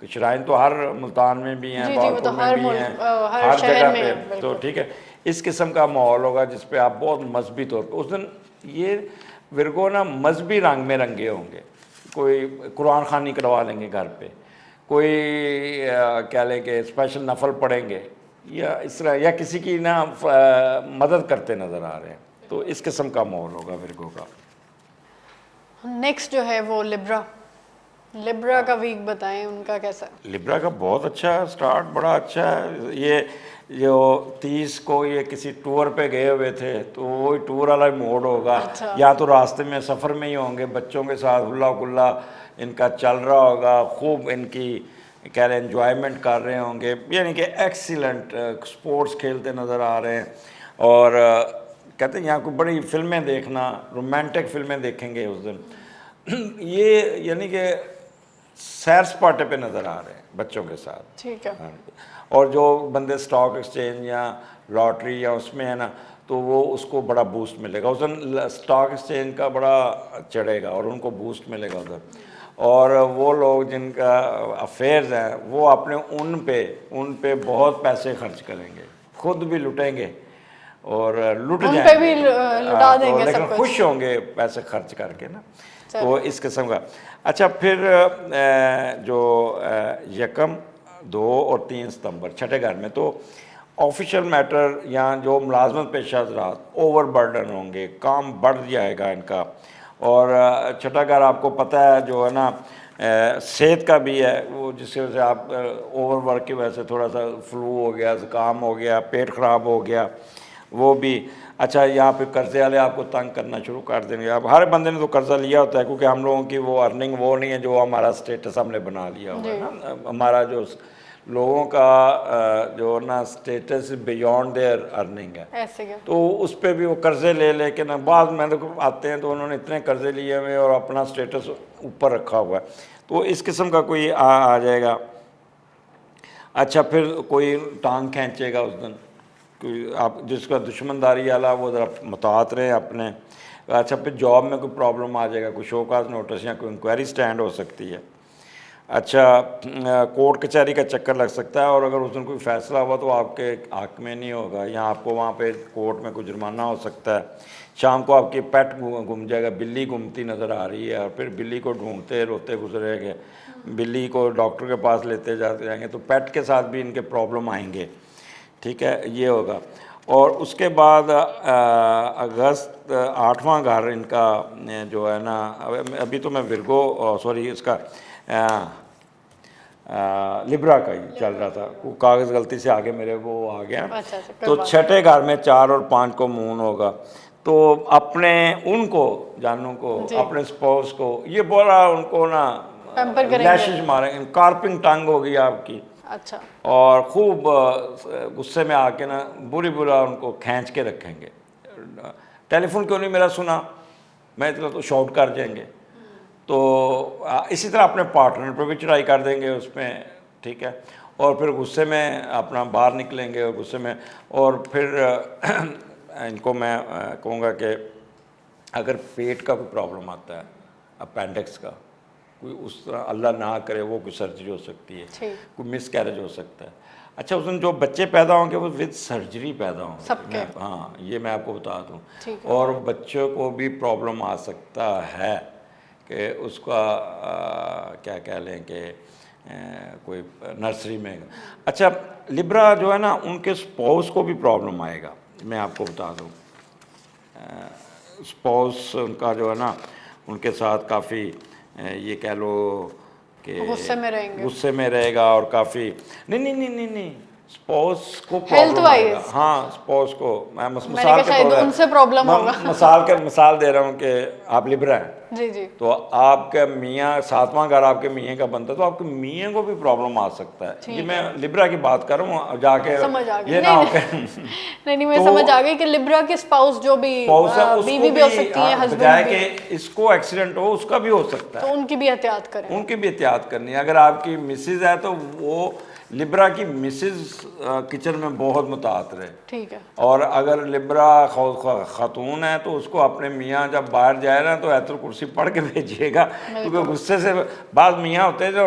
शराइन तो हर मुल्तान में भी हैं, बालकोट में भी हैं, हर जगह पे, तो ठीक है। इस किस्म का माहौल होगा जिस पे आप बहुत मजहबी तौर पर उस दिन ये विर्गो ना मजहबी रंग में रंगे होंगे, कोई कुरान खानी करवा लेंगे घर पे, कोई क्या लें कि स्पेशल नफल पढ़ेंगे, या इस तरह, या किसी की ना मदद करते नज़र आ रहे हैं। तो इस किस्म का माहौल होगा विर्गो का। नेक्स्ट जो है वो लिब्रा का वीक बताएं, उनका कैसा? लिब्रा का बहुत अच्छा स्टार्ट, बड़ा अच्छा है। ये जो 30 को ये किसी टूर पे गए हुए थे, तो वही टूर वाला मोड होगा। अच्छा। या तो रास्ते में सफ़र में ही होंगे, बच्चों के साथ हुल्ला गुल्ला इनका चल रहा होगा, खूब इनकी कह रहे एंजॉयमेंट कर रहे होंगे, यानी कि एक्सीलेंट स्पोर्ट्स खेलते नज़र आ रहे हैं। और कहते हैं यहाँ को बड़ी फिल्में देखना, रोमांटिक फिल्में देखेंगे उस दिन। ये यानी कि सैर सपाटे पे नज़र आ रहे हैं बच्चों के साथ, ठीक है। और जो बंदे स्टॉक एक्सचेंज या लॉटरी या उसमें है ना, तो वो उसको बड़ा बूस्ट मिलेगा उस दिन, स्टॉक एक्सचेंज का बड़ा चढ़ेगा और उनको बूस्ट मिलेगा उधर। और वो लोग जिनका अफेयर्स हैं वो अपने उन पे बहुत पैसे खर्च करेंगे, खुद भी लुटेंगे और लुट जाएंगे, भी लुटा देंगे, लेकिन सब खुश होंगे पैसे खर्च करके ना। तो इस किस्म का। अच्छा फिर जो 1, 2 और 3 सितंबर छठे घर में, तो ऑफिशियल मैटर या जो मुलाजमत पेशा हज़रात ओवर बर्डन होंगे, काम बढ़ जाएगा इनका। और छठा घर आपको पता है जो है ना सेहत का भी है, वो जिसकी वजह से आप ओवर वर्क की वजह से थोड़ा सा फ्लू हो गया, ज़ुकाम हो गया, पेट ख़राब हो गया, वो भी। अच्छा यहाँ पे कर्जे वाले आपको तंग करना शुरू कर देंगे। अब हर बंदे ने तो कर्जा लिया होता है, क्योंकि हम लोगों की वो अर्निंग वो नहीं है जो हमारा स्टेटस हमने बना लिया हुआ है ना। हमारा जो लोगों का जो ना स्टेटस बियॉन्ड देयर अर्निंग है, ऐसे क्या? तो उस पर भी वो कर्जे ले के ना बाद में तो आते हैं, तो उन्होंने इतने कर्जे लिए हुए और अपना स्टेटस ऊपर रखा हुआ है। तो इस किस्म का कोई आ जाएगा। अच्छा फिर कोई टांग खींचेगा उस दिन, कोई आप जिसका दुश्मनदारी वाला वो ज़रा मुताहत रहे अपने। अच्छा फिर जॉब में कोई प्रॉब्लम आ जाएगा, कोई शोकाज नोटिस या कोई इंक्वायरी स्टैंड हो सकती है। अच्छा, कोर्ट कचहरी का चक्कर लग सकता है और अगर उस दिन कोई फैसला हुआ तो आपके हक में नहीं होगा, या आपको वहाँ पे कोर्ट में कुछ जुर्माना हो सकता है। शाम को आपकी पेट घूम जाएगा, बिल्ली घूमती नज़र आ रही है और फिर बिल्ली को ढूंढते रोते गुजरेंगे, बिल्ली को डॉक्टर के पास लेते जाते जाएंगे, तो पेट के साथ भी इनके प्रॉब्लम आएंगे। ठीक है, ये होगा। और उसके बाद अगस्त 8वां घर इनका जो है ना, अभी तो मैं विर्गो सॉरी इसका लिब्रा का ही चल रहा था, वो कागज़ गलती से आगे मेरे वो आ गया। अच्छा, तो छठे घर में 4 और 5 को मून होगा, तो अपने उनको जानू को अपने स्पाउस को ये बोला उनको ना पैम्पर करेंगे। लैशेस मारेंगे, कार्पिंग टंग होगी आपकी। अच्छा, और खूब गुस्से में आके ना बुरा उनको खींच के रखेंगे। टेलीफोन क्यों नहीं मेरा सुना, मैं इतना तो शॉर्ट कर जाएंगे। तो इसी तरह अपने पार्टनर पर भी चढ़ाई कर देंगे उसमें। ठीक है, और फिर गुस्से में अपना बाहर निकलेंगे और गुस्से में, और फिर इनको मैं कहूँगा कि अगर पेट का कोई प्रॉब्लम आता है, अपेंडिक्स का कोई उस तरह अल्लाह ना करे वो कोई सर्जरी हो सकती है, कोई मिस कैरेज हो सकता है। अच्छा, उस दिन जो बच्चे पैदा होंगे वो विद सर्जरी पैदा होंगे सबके। हाँ, ये मैं आपको बता दूँ। और बच्चों को भी प्रॉब्लम आ सकता है कि उसका क्या कह लें कि कोई नर्सरी में। अच्छा, लिब्रा जो है ना उनके स्पाउस को भी प्रॉब्लम आएगा, मैं आपको बता दूँ। स्पाउस उनका जो है ना उनके साथ काफ़ी ये कह लो कि गुस्से में रहेगा और काफ़ी नहीं स्पाउस को प्रॉब्लम आएगा। हाँ, स्पाउस को मैं मिसाल के तौर उनसे प्रॉब्लम होगा। मिसाल दे रहा हूँ कि आप लिब्रा हैं जी जी, तो आपका मियाँ 7वां घर आपके मियाँ का बनता है तो आपके मियाँ को भी प्रॉब्लम आ सकता है। ये मैं लिब्रा की बात कर रहा हूँ, जाके समझ आ गई। ये ना हो नहीं मैं समझ आ गई कि लिब्रा के स्पाउस जो भी बीवी भी हो सकती है, हस्बैंड भी, कि इसको एक्सीडेंट हो उसका भी हो सकता है, तो उनकी भी एहतियात करें। उनकी भी एहतियात करनी है। अगर आपकी मिसेज है तो वो लिब्रा की मिसेज किचन में बहुत मुतात रहे। ठीक है। और अगर लिब्रा खातून है तो उसको अपने मियाँ जब बाहर जाए ना तो आयतुल कुर्सी पढ़ के भेजिएगा, क्योंकि गुस्से से बाद मियाँ होते हैं जो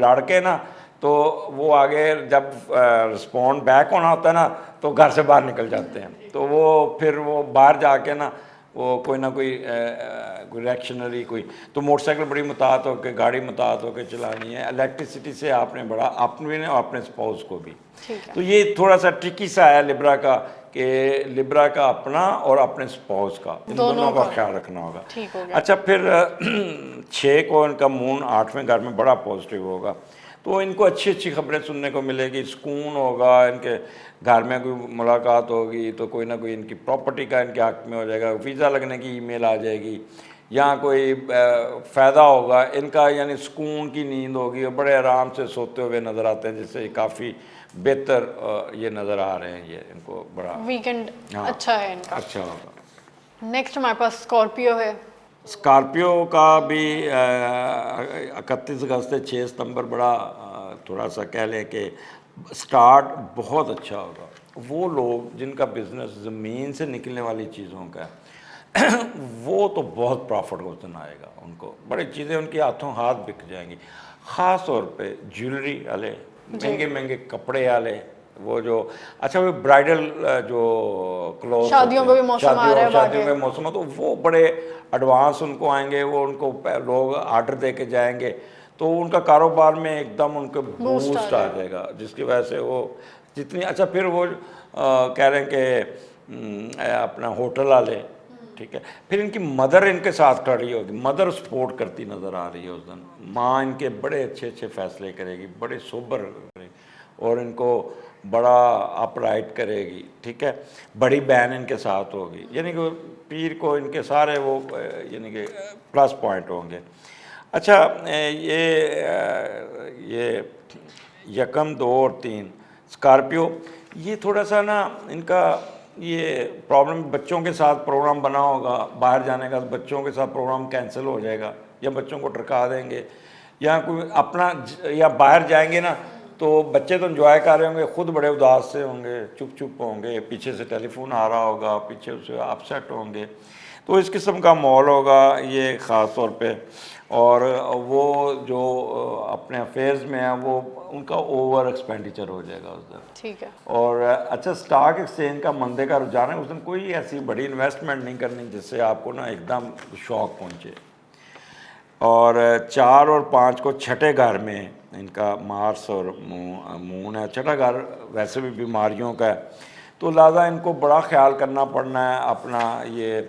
लड़के ना, तो वो आगे जब रिस्पॉन्ड बैक होना होता है ना तो घर से बाहर निकल जाते हैं। तो वो फिर वो बाहर जाके ना वो कोई ना कोई रिएक्शनरी कोई, तो मोटरसाइकिल बड़ी मुतात होकर, गाड़ी मुतात होकर चलानी है। इलेक्ट्रिसिटी से आपने बड़ा अपने और अपने स्पाउस को भी। तो ये थोड़ा सा ट्रिकी सा है लिब्रा का, कि लिब्रा का अपना और अपने स्पाउस का, इन दोनों का ख्याल रखना होगा। अच्छा, फिर 6 को इनका मून 8वें घर में बड़ा पॉजिटिव होगा, तो इनको अच्छी अच्छी खबरें सुनने को मिलेगी, सुकून होगा, इनके घर में कोई मुलाकात होगी तो कोई ना कोई इनकी प्रॉपर्टी का इनके हक में हो जाएगा, वीज़ा लगने की ईमेल आ जाएगी, या कोई फ़ायदा होगा इनका, यानी सुकून की नींद होगी और बड़े आराम से सोते हुए नज़र आते हैं, जिससे काफ़ी बेहतर ये नज़र आ रहे हैं। ये इनको बड़ा वीकेंड अच्छा है इनका, अच्छा होगा। नेक्स्ट हमारे पास स्कॉर्पियो है। स्कॉर्पियो का भी 31 अगस्त से 6 सितंबर बड़ा थोड़ा सा कह लें कि स्टार्ट बहुत अच्छा होगा। वो लोग जिनका बिजनेस ज़मीन से निकलने वाली चीज़ों का वो तो बहुत प्रॉफिट उस दिन आएगा, उनको बड़ी चीज़ें उनके हाथों हाथ बिक जाएंगी। ख़ास तौर पे ज्वेलरी वाले, महंगे महंगे कपड़े वाले, वो जो अच्छा वो ब्राइडल जो क्लोथ, शादियों का भी मौसम आ रहा है, शादियों का मौसम है, तो वो बड़े एडवांस उनको आएंगे, वो उनको लोग आर्डर दे के जाएंगे, तो उनका कारोबार में एकदम उनको बूस्ट आ जाएगा, जिसकी वजह से वो जितनी अच्छा फिर वो कह रहे हैं कि अपना होटल वाले, ठीक है, फिर इनकी मदर इनके साथ खड़ी होगी, मदर सपोर्ट करती नज़र आ रही है उस दिन। माँ इनके बड़े अच्छे अच्छे फैसले करेगी, बड़े सोबर करेगी और इनको बड़ा अपराइट करेगी, ठीक है। बड़ी बहन इनके साथ होगी, यानी कि पीर को इनके सारे वो यानी कि प्लस पॉइंट होंगे। अच्छा, ये 1, 2 और 3 स्कॉर्पियो, ये थोड़ा सा ना इनका ये प्रॉब्लम, बच्चों के साथ प्रोग्राम बना होगा बाहर जाने का, बच्चों के साथ प्रोग्राम कैंसिल हो जाएगा या बच्चों को टरका देंगे, या कोई अपना या बाहर जाएंगे ना तो बच्चे तो एंजॉय कर रहे होंगे, खुद बड़े उदास से होंगे, चुप चुप होंगे, पीछे से टेलीफोन आ रहा होगा, पीछे से अपसेट होंगे। तो इस किस्म का माहौल होगा ये ख़ास तौर पे। और वो जो अपने अफेयर्स में है वो उनका ओवर एक्सपेंडिचर हो जाएगा उस दिन। ठीक है। और अच्छा, स्टॉक एक्सचेंज का मंदे का रुझान है, उस दिन कोई ऐसी बड़ी इन्वेस्टमेंट नहीं करनी जिससे आपको ना एकदम शॉक पहुँचे। और 4 और 5 को छठे घर में इनका मार्स और मून है। छठा घर वैसे भी बीमारियों का है, तो लिहाजा इनको बड़ा ख्याल करना पड़ना है अपना। ये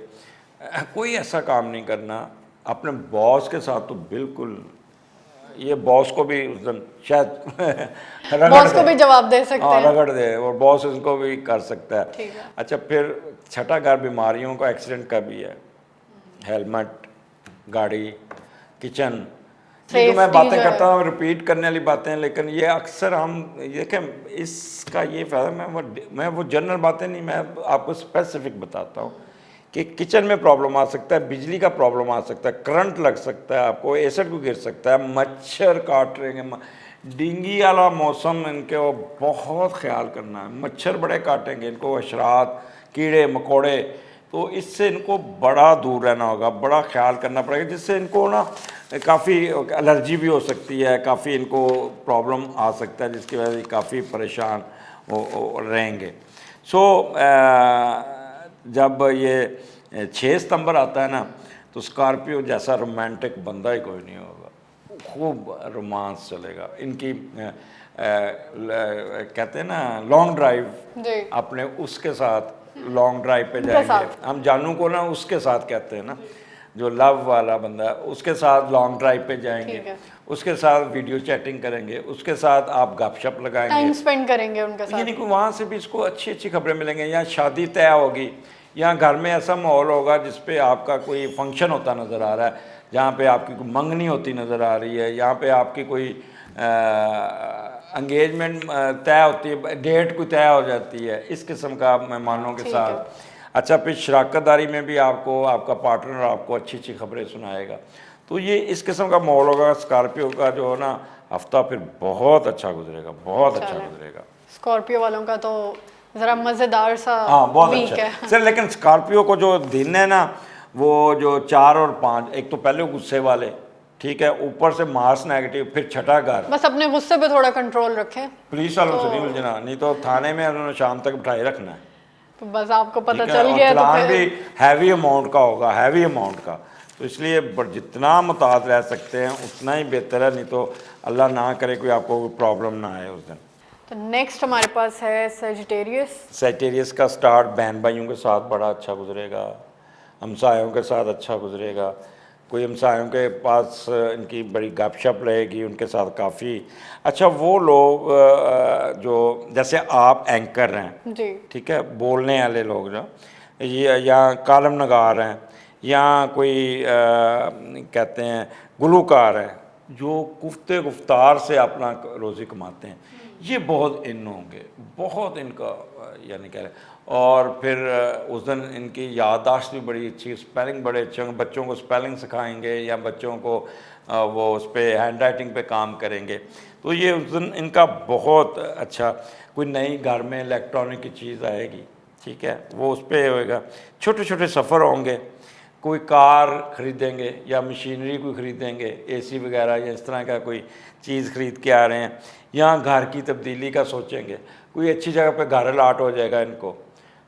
कोई ऐसा काम नहीं करना अपने बॉस के साथ, तो बिल्कुल ये बॉस को भी उस दिन शायद बॉस को भी जवाब दे सकते हैं। रगड़ दे, और बॉस इसको भी कर सकता है। ठीक है। अच्छा, फिर छठा घर बीमारियों का, एक्सीडेंट का भी है। हेलमेट, गाड़ी, किचन, ये जो मैं बातें करता हूँ रिपीट करने वाली बातें हैं, लेकिन ये अक्सर हम ये कि इसका ये फ़ायदा, मैं वो जनरल बातें नहीं, मैं आपको स्पेसिफिक बताता हूँ कि किचन में प्रॉब्लम आ सकता है, बिजली का प्रॉब्लम आ सकता है, करंट लग सकता है, आपको एसिड को गिर सकता है, मच्छर काट रहेंगे, डेंगू वाला मौसम इनके वो बहुत ख्याल करना है। मच्छर बड़े काटेंगे इनको, अशरात, कीड़े मकोड़े, तो इससे इनको बड़ा दूर रहना होगा, बड़ा ख्याल करना पड़ेगा, जिससे इनको ना काफ़ी एलर्जी भी हो सकती है, काफ़ी इनको प्रॉब्लम आ सकता है, जिसकी वजह से काफ़ी परेशान रहेंगे। जब ये 6 सितंबर आता है ना, तो स्कॉर्पियो जैसा रोमांटिक बंदा ही कोई नहीं होगा, खूब रोमांस चलेगा इनकी। कहते हैं ना लॉन्ग ड्राइव, अपने उसके साथ लॉन्ग ड्राइव पे जाएंगे हम। जानू को ना उसके साथ कहते हैं ना, जो लव वाला बंदा है, उसके साथ लॉन्ग ड्राइव पे जाएंगे, उसके साथ वीडियो चैटिंग करेंगे, उसके साथ आप गपशप लगाएंगे, टाइम स्पेंड करेंगे उनके साथ। यानी कि वहाँ से भी इसको अच्छी अच्छी खबरें मिलेंगी। यहाँ शादी तय होगी, यहाँ घर में ऐसा माहौल होगा जिसपे आपका कोई फंक्शन होता नज़र आ रहा है, जहाँ पे आपकी कोई मंगनी होती नज़र आ रही है, यहाँ पे आपकी कोई एंगेजमेंट तय होती है, डेट कोई तय हो जाती है, इस किस्म का मेहमानों के साथ। अच्छा, फिर शराकतदारी में भी आपको आपका पार्टनर आपको अच्छी अच्छी खबरें सुनाएगा। तो ये इस किस्म का माहौल होगा। स्कॉर्पियो का जो है ना हफ्ता फिर बहुत अच्छा गुजरेगा, बहुत अच्छा गुजरेगा। स्कॉर्पियो वालों का तो ज़रा मज़ेदार सा बहुत वीक अच्छा है सर। लेकिन स्कॉर्पियो को जो दिन है ना, वो जो 4 और 5, एक तो पहले गुस्से वाले, ठीक है, ऊपर से मार्स नेगेटिव, फिर छठा घर। बस अपने गुस्से पे थोड़ा कंट्रोल रखें, पुलिस वालों से नहीं उलझना, नहीं तो थाने में उन्होंने शाम तक बिठाए रखना है। तो बस आपको पता चल गया तो फिर भी हैवी अमाउंट का होगा, हैवी अमाउंट का, तो इसलिए जितना मुताद रह सकते हैं उतना ही बेहतर है, नहीं तो अल्लाह ना करे कोई आपको प्रॉब्लम ना आए उस दिन। तो नेक्स्ट हमारे पास है सेजिटेरियस। सेजिटेरियस का स्टार्ट बहन भाइयों के साथ बड़ा अच्छा गुजरेगा, हमसायों के साथ अच्छा गुजरेगा, कोई हमसायों के पास इनकी बड़ी गपशप रहेगी, उनके साथ काफ़ी अच्छा। वो लोग जो जैसे आप एंकर हैं जी, ठीक है, बोलने वाले लोग जो ये या कालम नगार हैं, या कोई कहते हैं गुलूकार है, जो गुफ्ते गुफ्तार से अपना रोज़ी कमाते हैं, ये बहुत इन होंगे, बहुत इनका यानी कह रहे। और फिर उस दिन इनकी याददाश्त भी बड़ी अच्छी, स्पेलिंग बड़े अच्छे होंगे, बच्चों को स्पेलिंग सिखाएंगे या बच्चों को वो उस पर हैंड राइटिंग पे काम करेंगे। तो ये उस दिन इनका बहुत अच्छा। कोई नई घर में इलेक्ट्रॉनिक की चीज़ आएगी, ठीक है, वो उस पर होएगा। छोटे छोटे सफ़र होंगे, कोई कार ख़रीदेंगे या मशीनरी कोई ख़रीदेंगे, एसी वगैरह या इस तरह का कोई चीज़ ख़रीद के आ रहे हैं, यहाँ घर की तब्दीली का सोचेंगे, कोई अच्छी जगह पे घर अलाट हो जाएगा इनको,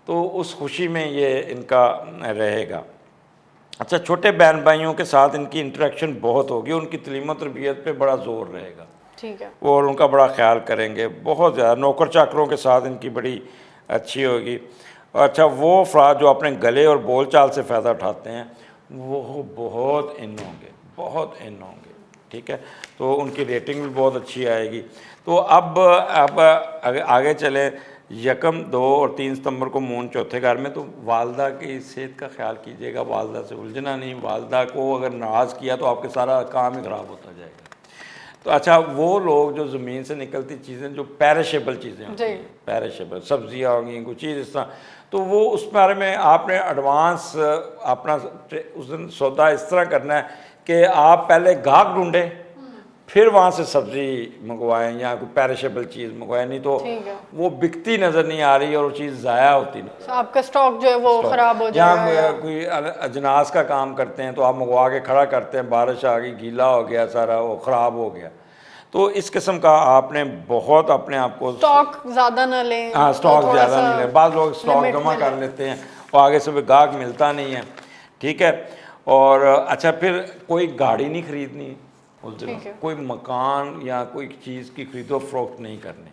तो उस खुशी में ये इनका रहेगा। अच्छा, छोटे बहन भाइयों के साथ इनकी इंटरेक्शन बहुत होगी, उनकी तलीम और तरबियत पे बड़ा ज़ोर रहेगा, ठीक है, और उनका बड़ा ख्याल करेंगे बहुत ज़्यादा। नौकर चाकरों के साथ इनकी बड़ी अच्छी होगी। अच्छा, वो अफराद जो अपने गले और बोल चाल से फ़ायदा उठाते हैं वो बहुत इन होंगे, बहुत इन होंगे, ठीक है, तो उनकी रेटिंग भी बहुत अच्छी आएगी। तो अब आगे चले, 1, 2 और 3 सितंबर को मून चौथे घर में, तो वालदा की सेहत का ख्याल कीजिएगा, वालदा से उलझना नहीं। वालदा को अगर नाराज़ किया तो आपके सारा काम ही ख़राब होता जाएगा। तो अच्छा, वो लोग जो ज़मीन से निकलती चीज़ें, जो पेरिशेबल चीज़ें होती हैं, पेरिशेबल सब्जियाँ होंगी, कोई चीज़ इस तरह, तो वो उस बारे में आपने एडवांस अपना उस दिन सौदा इस तरह करना है कि आप पहले गाहक ढूंढें, फिर वहाँ से सब्ज़ी मंगवाएं या कोई पेरिशेबल चीज़ मंगवाएं, नहीं तो ठीक है। वो बिकती नज़र नहीं आ रही और वो चीज़ ज़ाया होती ना। तो आपका स्टॉक जो है वो ख़राब हो जाएगा। जहाँ कोई अजनास का काम करते हैं तो आप मंगवा के खड़ा करते हैं, बारिश आ गई, गीला हो गया सारा, वो ख़राब हो गया। तो इस किस्म का आपने बहुत अपने आप को स्टॉक ज़्यादा ना लें। हाँ, स्टॉक थोड़ा ज़्यादा सा नहीं लें। बाद लोग स्टॉक लिमिट जमा में कर लें। लेते हैं और आगे से भी गाहक मिलता नहीं है, ठीक है। और अच्छा, फिर कोई गाड़ी नहीं खरीदनी उस दिनों, ठीक है। कोई मकान या कोई चीज़ की खरीदो फरोख्त नहीं करनी,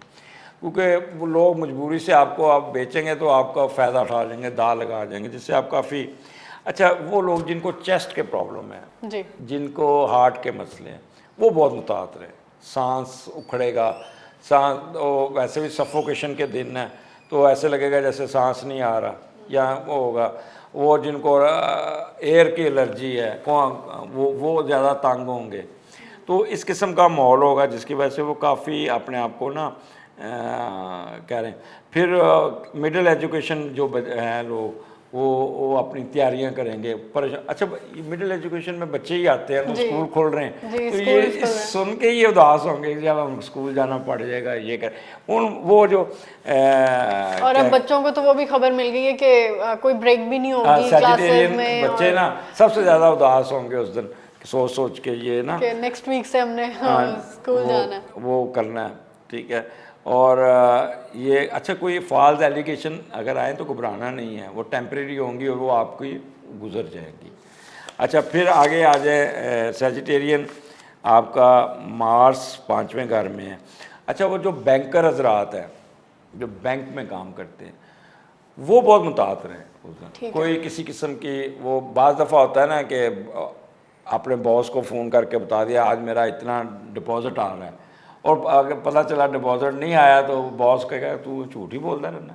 क्योंकि वो लोग मजबूरी से आपको आप बेचेंगे तो आपका फ़ायदा उठा लेंगे, दाल लगा जाएंगे, जिससे आप काफ़ी अच्छा। वो लोग जिनको चेस्ट के प्रॉब्लम है, जी। जिनको हार्ट के मसले हैं, वो बहुत मुतात रहे। सांस उखड़ेगा, सांस वैसे भी सफोकेशन के दिन है तो ऐसे लगेगा जैसे सांस नहीं आ रहा, या वो होगा। वो जिनको एयर की एलर्जी है वो ज़्यादा तंग होंगे। तो इस किस्म का माहौल होगा जिसकी वजह से वो काफ़ी अपने आप को ना कह रहे हैं। फिर मिडिल एजुकेशन जो हैं लोग, वो अपनी तैयारियां करेंगे पर। अच्छा, मिडिल एजुकेशन में बच्चे ही आते हैं तो जी। स्कूल खोल रहे हैं, जी, तो स्कूल ये खोल रहे हैं। सुन के ये उदास होंगे कि जब हम स्कूल जाना पड़ जाएगा, ये कर वो जो और अब बच्चों को तो वो भी खबर मिल गई है कि कोई ब्रेक भी नहीं होगी क्लासेस सैजिटेरियन में, बच्चे ना सबसे ज़्यादा उदास होंगे उस दिन, सोच सोच के ये ना कि नेक्स्ट वीक से हमने स्कूल वो, जाना है। वो करना है, ठीक है। और ये अच्छा, कोई फॉल्स एलिगेशन अगर आए तो घबराना नहीं है, वो टेम्परेरी होंगी और वो आपकी गुजर जाएगी। अच्छा, फिर आगे आ जाए सैजिटेरियन, आपका मार्स 5वें घर में है। अच्छा, वो जो बैंकर हजरात हैं जो बैंक में काम करते हैं वो बहुत मुतातर हैं उस दिन। कोई किसी किस्म की वो बाज़ दफ़ा होता है ना कि अपने बॉस को फ़ोन करके बता दिया आज मेरा इतना डिपॉजिट आ रहा है, और अगर पता चला डिपॉजिट नहीं आया तो बॉस कहेगा तू झूठ ही बोलता रहना,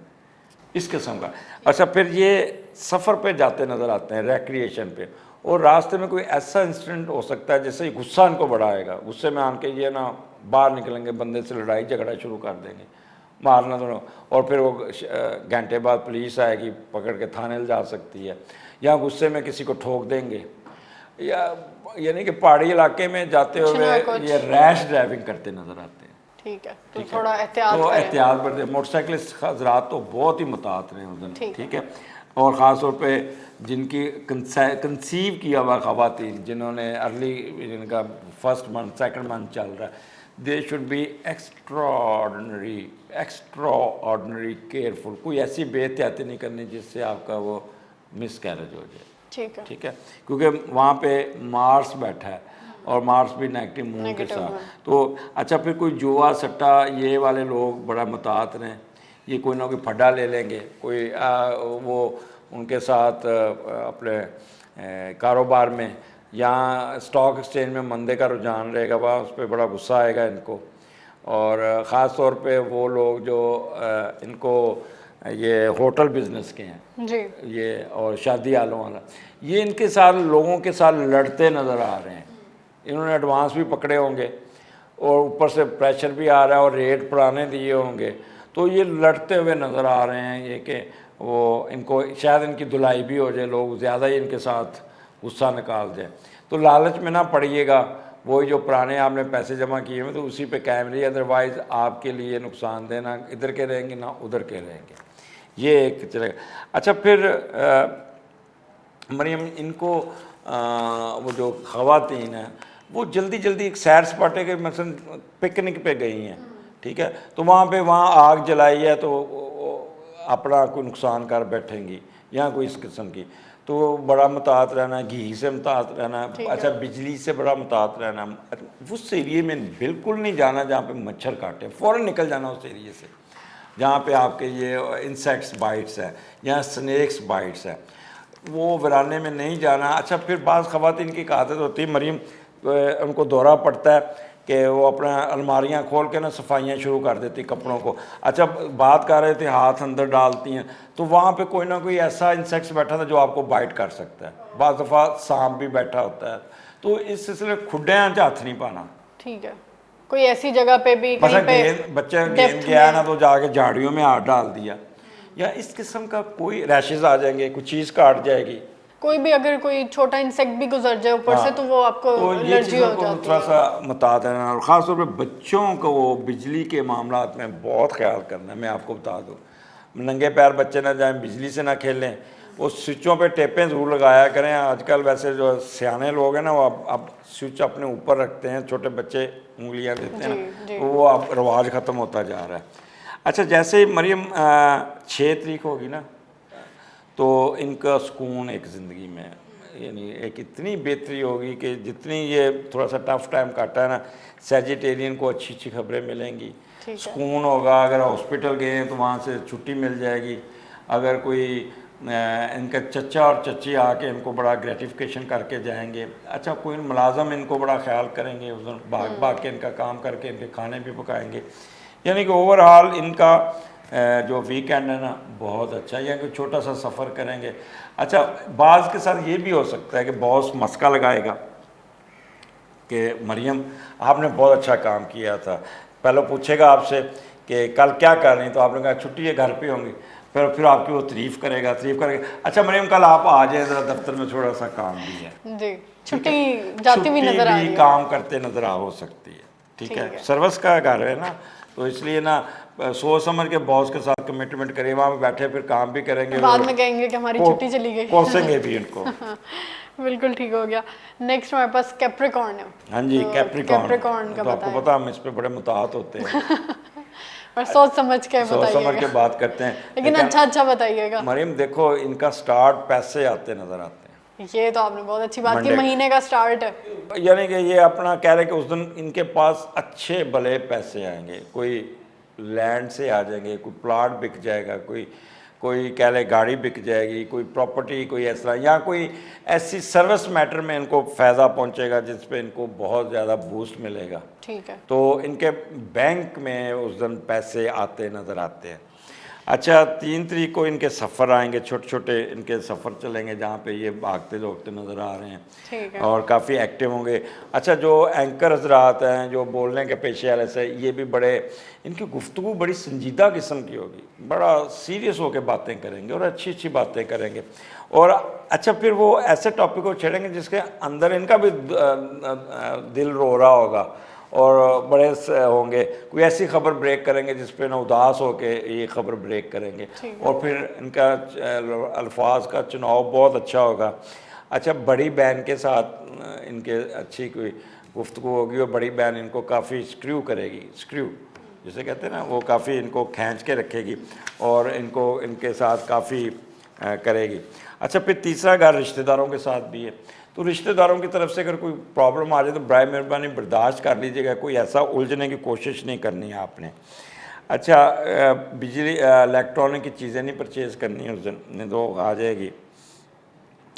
इस किस्म का। अच्छा, फिर ये सफ़र पे जाते नज़र आते हैं रिक्रिएशन पे, और रास्ते में कोई ऐसा इंसिडेंट हो सकता है जिससे गुस्सा इनको बढ़ाएगा, गुस्से में आन के ये ना बाहर निकलेंगे, बंदे से लड़ाई झगड़ा शुरू कर देंगे, मारना दोनों, और फिर वो घंटे बाद पुलिस आएगी पकड़ के थाने ले जा सकती है, या गुस्से में किसी को ठोक देंगे, या यानी कि पहाड़ी इलाके में जाते हुए ये रैश ड्राइविंग करते नज़र आते हैं। ठीक है, तो थोड़ा एहतियात तो करें। एहतियात बरतें। मोटरसाइकिलिस्ट हजरात तो बहुत ही मुतात रहे उस दिन, ठीक है। और ख़ास तौर पे जिनकी कंसीव किया हुआ ख़वातीन, जिन्होंने अर्ली, जिनका फर्स्ट मंथ सेकंड मंथ चल रहा है, दे should B extra ordinary careful. कोई ऐसी बेहतियाती नहीं करनी जिससे आपका वो मिस कैरेज हो जाए, ठीक है, क्योंकि वहाँ पे मार्स बैठा है और मार्स भी नेगेटिव मून के साथ। तो अच्छा, फिर कोई जुआ सट्टा ये वाले लोग बड़ा मुतात हैं, ये कोई ना कोई फड्डा ले लेंगे, कोई वो उनके साथ अपने कारोबार में या स्टॉक एक्सचेंज में मंदे का रुझान रहेगा, वह उस पर बड़ा गुस्सा आएगा इनको। और ख़ास तौर पे वो लोग जो इनको ये होटल बिजनेस के हैं जी, ये और शादी वालों वाला, ये इनके साथ लोगों के साथ लड़ते नज़र आ रहे हैं। इन्होंने एडवांस भी पकड़े होंगे और ऊपर से प्रेशर भी आ रहा है और रेट पुराने दिए होंगे, तो ये लड़ते हुए नज़र आ रहे हैं। ये कि वो इनको शायद इनकी धुलाई भी हो जाए, लोग ज़्यादा ही इनके साथ गुस्सा निकाल दें। तो लालच में ना पड़िएगा, वही जो पुराने आपने पैसे जमा किए हैं तो उसी पे कायम रहिए, अदरवाइज़ आपके लिए नुकसान देना, इधर के रहेंगे ना उधर के रहेंगे, ये एक चलेगा। अच्छा, फिर मरियम, इनको वो जो ख़वातीन हैं वो जल्दी जल्दी एक सैर सपाटे के मसलन पिकनिक पे गई हैं, ठीक है, तो वहाँ आग जलाई है तो अपना कोई नुकसान कर बैठेंगी या कोई इस किस्म की, तो बड़ा मुतात रहना, घी से मुतात रहना, अच्छा बिजली से बड़ा मुतात रहना। उस एरिए में बिल्कुल नहीं जाना जहाँ पे मच्छर काटे, फ़ौरन निकल जाना उस एरिए से जहाँ पे आपके ये इंसेक्ट्स बाइट्स हैं या स्नेक्स बाइट्स हैं, वो वराने में नहीं जाना। अच्छा, फिर बाज़ ख़वातीन की आदत होती है मरीम, उनको दौरा पड़ता है कि वो अपना अलमारियाँ खोल के ना सफाइयाँ शुरू कर देती कपड़ों को। अच्छा, बात कर रहे थे हाथ अंदर डालती हैं तो वहाँ पे कोई ना कोई ऐसा इंसेक्ट्स बैठा था जो आपको बाइट कर सकता है, बाज़ दफ़ा सांप भी बैठा होता है, तो इस सिलसिले खुड्डे हाथ नहीं पाना, ठीक है। कोई ऐसी जगह पे भी कहीं पे बच्चा गेंद गया ना तो जाके झाड़ियों में हाथ डाल दिया, या इस किस्म का कोई रैशेज़ आ जाएंगे, कुछ चीज़ काट जाएगी, कोई भी अगर कोई छोटा इंसेक्ट भी गुजर जाए ऊपर से तो वो आपको तो ये एलर्जी चीज़ों हो को जाती थोड़ा है। सा बता देना, और ख़ास तौर पे बच्चों को वो बिजली के मामलात में बहुत ख्याल करना है। मैं आपको बता दूँ, नंगे पैर बच्चे ना जाएं, बिजली से ना खेलें, वो स्विचों पे टेपें ज़रूर लगाया करें। आजकल वैसे जो सियाने लोग हैं ना, वो अब स्विच अपने ऊपर रखते हैं, छोटे बच्चे उंगलियां देते हैं जी ना, जी। तो वो अब रिवाज ख़त्म होता जा रहा है। अच्छा, जैसे ही मरियम 6 तारीख होगी ना, तो इनका सुकून एक ज़िंदगी में, यानी एक इतनी बेहतरी होगी कि जितनी ये थोड़ा सा टफ टाइम काटा है ना, सेजिटेरियन को अच्छी अच्छी खबरें मिलेंगी, ठीक है। सुकून होगा। अगर हॉस्पिटल गए हैं तो वहाँ से छुट्टी मिल जाएगी। अगर कोई इनका चचा और चची आके इनको बड़ा ग्रेटिफिकेशन करके जाएंगे। अच्छा, कोई मुलाजम इनको बड़ा ख्याल करेंगे, उस दिन भाग भाग के इनका काम करके इनके खाने भी पकाएंगे। यानी कि ओवरऑल इनका जो वीकेंड है ना बहुत अच्छा है, या कोई छोटा सा सफ़र करेंगे। अच्छा, बाज़ के साथ ये भी हो सकता है कि बॉस मस्का लगाएगा कि मरियम आपने बहुत अच्छा काम किया था, पहले पूछेगा आपसे कि कल क्या कर रही, तो आपने कहा छुट्टी है, घर पे होंगी, फिर आपकी वो तारीफ़ करेगा। अच्छा मरियम कल आप आ जाए ज़रा, दफ्तर में थोड़ा सा काम भी है। जी, ठीक है, छुट्टी जाती हुई छुट्टी नजर आ भी रही है। काम करते नज़र आ हो सकती है। ठीक ठीक है, है। सर्विस का घर है ना, तो इसलिए ना सोच समझ के बॉस के साथ कमिटमेंट करें, वहाँ पे बैठे फिर काम भी करेंगे बाद और में कहेंगे कि हमारी को, छुट्टी चली गई। कोसेंगे भी इनको। बिल्कुल ठीक हो गया। नेक्स्ट हमारे पास कैप्रिकॉर्न है। हाँ जी, तो कैप्रिकॉर्न। कैप्रिकॉर्न का तो आपको बताएं। पता हम इस पे बड़े मुताहत होते हैं। और सोच समझ के सोच समझ के बताइएगा। बात करते हैं, लेकिन अच्छा अच्छा बताइएगा। मरियम देखो इनका स्टार्ट पैसे आते नज़र आते हैं ये तो आपने बहुत अच्छी बात की, मंडे, महीने का स्टार्ट है। यानी कि ये अपना कह रहे कि उस दिन इनके पास अच्छे भले पैसे आएंगे, कोई लैंड से आ जाएंगे, कोई प्लाट बिक जाएगा, कोई कोई कह ले गाड़ी बिक जाएगी, कोई प्रॉपर्टी, कोई ऐसा, या कोई ऐसी सर्विस मैटर में इनको फ़ायदा पहुंचेगा जिस पे इनको बहुत ज़्यादा बूस्ट मिलेगा। ठीक है। तो इनके बैंक में उस दिन पैसे आते नज़र आते हैं। अच्छा, 3 तारीख को इनके सफ़र आएंगे, छोटे छोटे इनके सफ़र चलेंगे जहाँ पे ये भागते दौड़ते नज़र आ रहे हैं। ठीक है। और काफ़ी एक्टिव होंगे। अच्छा, जो एंकर हजरात हैं जो बोलने के पेशे वाले से, ये भी बड़े, इनकी गुफ्तगू बड़ी संजीदा किस्म की होगी, बड़ा सीरियस होकर बातें करेंगे और अच्छी अच्छी बातें करेंगे। और अच्छा, फिर वो ऐसे टॉपिक को छेड़ेंगे जिसके अंदर इनका भी दिल रो रहा होगा, और बड़े होंगे। कोई ऐसी खबर ब्रेक करेंगे जिस पे ना उदास हो के ये खबर ब्रेक करेंगे, और फिर इनका अल्फाज का चुनाव बहुत अच्छा होगा। अच्छा, बड़ी बहन के साथ इनके अच्छी कोई गुफ्तगू होगी, और बड़ी बहन इनको काफ़ी स्क्रू करेगी, स्क्रू जिसे कहते हैं ना, वो काफ़ी इनको खींच के रखेगी और इनको इनके साथ काफ़ी करेगी। अच्छा, फिर तीसरा घर रिश्तेदारों के साथ भी है। तो रिश्तेदारों की तरफ से अगर कोई प्रॉब्लम आ जाए तो बराए मेहरबानी बर्दाश्त कर लीजिएगा, कोई ऐसा उलझने की कोशिश नहीं करनी है आपने। अच्छा, बिजली इलेक्ट्रॉनिक की चीज़ें नहीं परचेज़ करनी है उस दिन, नहीं तो आ जाएगी।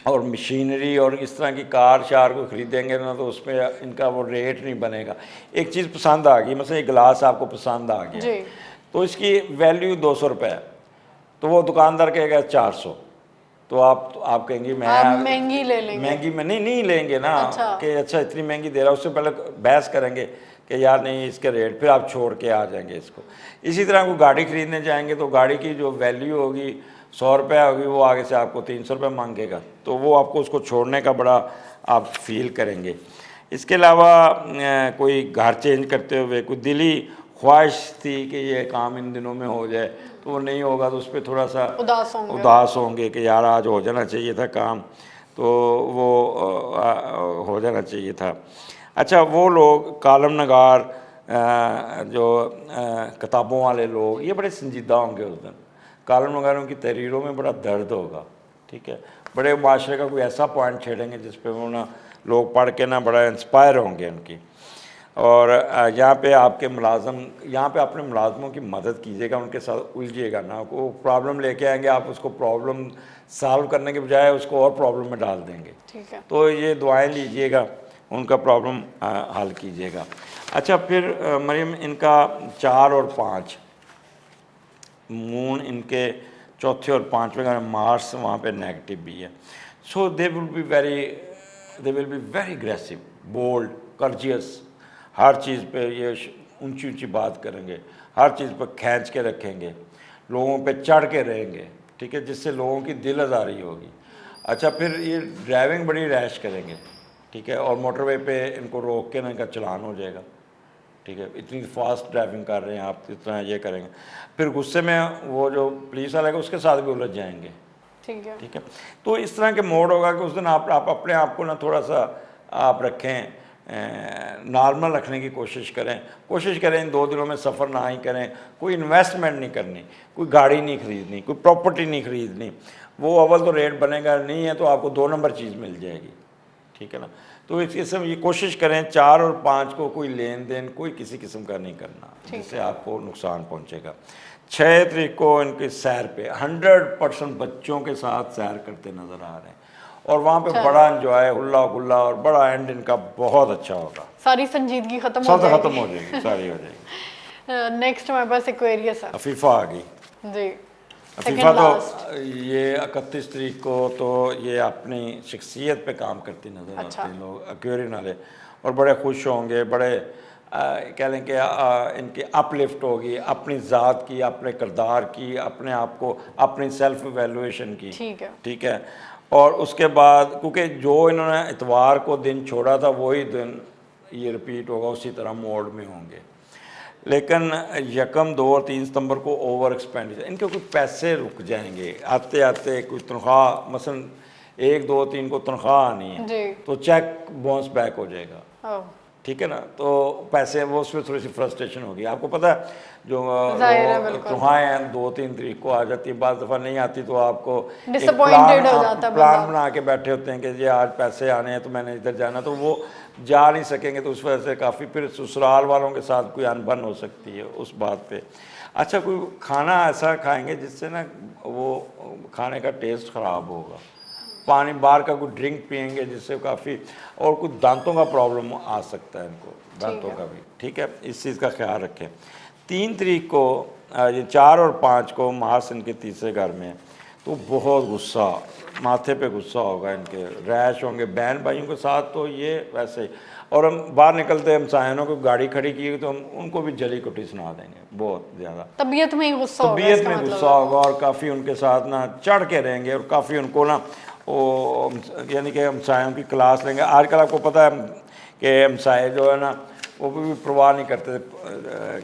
और मशीनरी और इस तरह की कार शार को ख़रीदेंगे ना, तो उसमें इनका वो रेट नहीं बनेगा। एक चीज़ पसंद आ गई, मतलब एक गिलास आपको पसंद आ गया जी। तो इसकी वैल्यू 200 रुपये है, तो वो दुकानदार कहेगा 400, तो आप कहेंगे मैं आप महंगी ले लेंगे। महंगी में नहीं लेंगे ना, अच्छा। कि अच्छा इतनी महंगी दे रहा है, उससे पहले बहस करेंगे कि यार नहीं इसके रेट, फिर आप छोड़ के आ जाएंगे इसको। इसी तरह को गाड़ी ख़रीदने जाएंगे तो गाड़ी की जो वैल्यू होगी 100 रुपये होगी, वो आगे से आपको 300 रुपये मांगेगा, तो वो आपको उसको छोड़ने का बड़ा आप फील करेंगे। इसके अलावा कोई घर चेंज करते हुए कोई दिली ख्वाहिश थी कि ये काम इन दिनों में हो जाए, तो वो नहीं होगा, तो उस पर थोड़ा सा उदास होंगे कि यार आज हो जाना चाहिए था काम, तो वो हो जाना चाहिए था। अच्छा, वो लोग कालम नगार जो किताबों वाले लोग, ये बड़े संजीदा होंगे उस दिन। कालम नगारों की तहरीरों में बड़ा दर्द होगा। ठीक है, बड़े माशरे का कोई ऐसा पॉइंट छेड़ेंगे जिस पे वो ना लोग पढ़ के ना बड़ा इंस्पायर होंगे उनकी। और यहाँ पे आपके मुलाजम, यहाँ पे अपने मुलाजमों की मदद कीजिएगा, उनके साथ उलझिएगा ना। वो प्रॉब्लम लेके आएंगे, आप उसको प्रॉब्लम सॉल्व करने के बजाय उसको और प्रॉब्लम में डाल देंगे। ठीक है। तो ये दुआएं लीजिएगा, उनका प्रॉब्लम हल कीजिएगा। अच्छा, फिर मरियम इनका 4 और 5 मून इनके चौथे और 5वें घर, मार्स वहाँ पे नेगेटिव भी है। So they will be very aggressive, bold, courageous, हर चीज़ पे ये ऊंची ऊंची बात करेंगे, हर चीज़ पर खींच के रखेंगे, लोगों पे चढ़ के रहेंगे। ठीक है, जिससे लोगों की दिल आज़ारी होगी। अच्छा, फिर ये ड्राइविंग बड़ी रैश करेंगे, ठीक है, और मोटरवे पे इनको रोक के ना इनका चालान हो जाएगा, ठीक है, इतनी फास्ट ड्राइविंग कर रहे हैं आप, इतना ये करेंगे, फिर गुस्से में वो जो पुलिस वाला है उसके साथ भी उलझ जाएंगे, ठीक है। ठीक है। तो इस तरह के मोड होगा कि उस दिन आप अपने आप को ना थोड़ा सा आप रखें, नॉर्मल रखने की कोशिश करें इन 2 दिनों में सफ़र ना ही करें, कोई इन्वेस्टमेंट नहीं करनी, कोई गाड़ी नहीं खरीदनी, कोई प्रॉपर्टी नहीं खरीदनी, वो अव्वल तो रेट बनेगा नहीं है तो आपको 2 नंबर चीज़ मिल जाएगी, ठीक है ना। तो इस समय ये कोशिश करें 4 और 5 को कोई लेन देन कोई किसी किस्म का नहीं करना जिससे आपको नुकसान पहुंचेगा। 6 तारीख को इनके सैर पे 100% बच्चों के साथ सैर करते नज़र आ रहे हैं और वहाँ पे बड़ा एंजॉय, हुल्ला गुल्ला और बड़ा एंड इनका बहुत अच्छा होगा। सारी संजीदगी खत्म हो सब जाएगी। खत्म हो जाएगी, सारी हो जाएगी। नेक्स्ट हमारे पास एक्वेरियस है अफीफ़ा आ गई जी। अफीफ़ा तो ये 31 तारीख को तो ये अपनी शख्सियत पे काम करती नज़र आते हैं लोग एक्वेरियन वाले, और बड़े खुश होंगे, बड़े कह लें कि इनकी अपलिफ्ट होगी अपनी ज़ात की, अपने किरदार की, अपने आप को, अपनी सेल्फ वैल्यूएशन की, ठीक है। और उसके बाद क्योंकि जो इन्होंने इतवार को दिन छोड़ा था वही दिन ये रिपीट होगा, उसी तरह मोड में होंगे, लेकिन 1, 2 और 3 सितंबर को ओवर एक्सपेंडिचर, इनके कुछ पैसे रुक जाएंगे आते आते, कोई तनख्वाह मसलन 1, 2, 3 को तनख्वाह आनी है तो चेक बाउंस बैक हो जाएगा, ठीक है ना, तो पैसे वो उसमें थोड़ी सी फ्रस्ट्रेशन होगी। आपको पता है जो तनख्वाहें हैं 2, 3 तारीख को आ जाती है, बाज़ दफ़ा नहीं आती तो आपको प्लान बना के बैठे होते हैं कि ये आज पैसे आने हैं तो मैंने इधर जाना, तो वो जा नहीं सकेंगे, तो उस वजह से काफ़ी फिर ससुराल वालों के साथ कोई अनबन हो सकती है उस बात पे। अच्छा, कोई खाना ऐसा खाएंगे जिससे ना वो खाने का टेस्ट ख़राब होगा, पानी बाहर का कोई ड्रिंक पियेंगे जिससे काफ़ी, और कुछ दांतों का प्रॉब्लम आ सकता है इनको, दांतों का भी, ठीक है, इस चीज़ का ख्याल रखें। 3 तारीख को ये 4 और 5 को मार्च इनके तीसरे घर में, तो बहुत गुस्सा, माथे पे गुस्सा होगा इनके, रैश होंगे बहन भाइयों के साथ, तो ये वैसे ही, और हम बाहर निकलते हैं हमसायों को गाड़ी खड़ी की तो हम उनको भी जली कुटी सुना देंगे, बहुत ज़्यादा तबीयत में गुस्सा होगा और काफ़ी उनके साथ ना चढ़ के रहेंगे और काफ़ी उनको ना वो यानी कि हमसायों की क्लास लेंगे। आजकल आपको पता है कि हमसाए जो है ना वो भी परवाह नहीं करते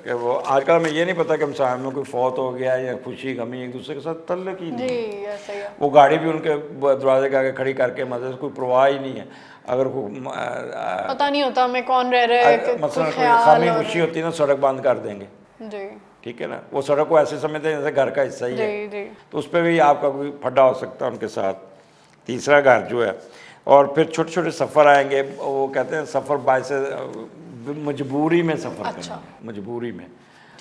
कि वो, आजकल हमें ये नहीं पता कि हमसायों में कोई फौत हो गया या खुशी गमी एक दूसरे के साथ तल्लक ही नहीं, वो गाड़ी भी उनके दरवाजे के आगे खड़ी करके मजे से कोई परवाह ही नहीं है। अगर पता नहीं होता हमें कौन रह रहा है, मसलन कोई खामी खुशी होती है ना सड़क बंद कर देंगे, ठीक है ना, वो सड़क को ऐसे समझते हैं जैसे घर का हिस्सा ही है, तो उस पर भी आपका कोई फड्डा हो सकता है उनके साथ। तीसरा घर जो है, और फिर छोटे छोटे सफ़र आएंगे, वो कहते हैं सफ़र बाय से मजबूरी में सफ़र करेंगे, मजबूरी में,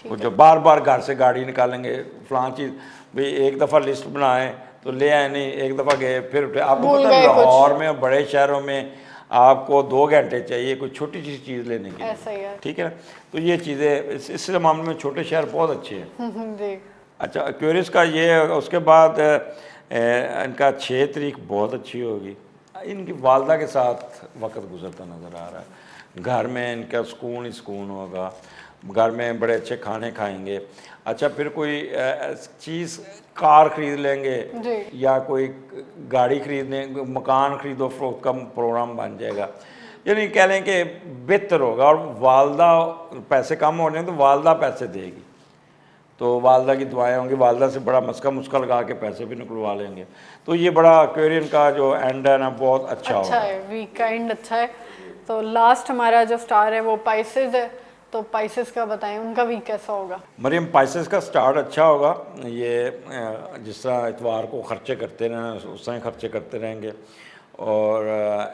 वो जो बार बार घर से गाड़ी निकालेंगे फलां चीज़, भाई एक दफ़ा लिस्ट बनाए तो ले आए नहीं, एक दफ़ा गए फिर आपको पता है लाहौर में और बड़े शहरों में आपको 2 घंटे चाहिए कोई छोटी सी चीज़ लेने के लिए, ठीक है ना, तो ये चीज़ें इस मामले में छोटे शहर बहुत अच्छे हैं। अच्छा, एक्वेरियस का ये, उसके बाद इनका 6 तारीख बहुत अच्छी होगी, इनकी वालदा के साथ वक्त गुजरता नज़र आ रहा है, घर में इनका सुकून ही सुकून होगा, घर में बड़े अच्छे खाने खाएंगे। अच्छा, फिर कोई चीज़ कार ख़रीद लेंगे या कोई गाड़ी खरीदने, मकान खरीदो फरोख्त का प्रोग्राम बन जाएगा, यानी कह लें कि बेहतर होगा। और वालदा पैसे कम हो रहे हैं तो वालदा पैसे देगी, तो वालदा की दुआएं होंगी, वालदा से बड़ा मस्का मुस्का लगा के पैसे भी निकलवा लेंगे, तो ये बड़ा एक्वेरियन का जो एंड है ना बहुत अच्छा है, वीक का एंड अच्छा है। तो लास्ट हमारा जो स्टार है वो पाइसेस है, तो पाइसेस का बताएं उनका वीक कैसा होगा? मरियम, पाइसेस का स्टार्ट अच्छा होगा, ये जिस तरह इतवार को खर्चे करते रहें उस तरह खर्चे करते रहेंगे, और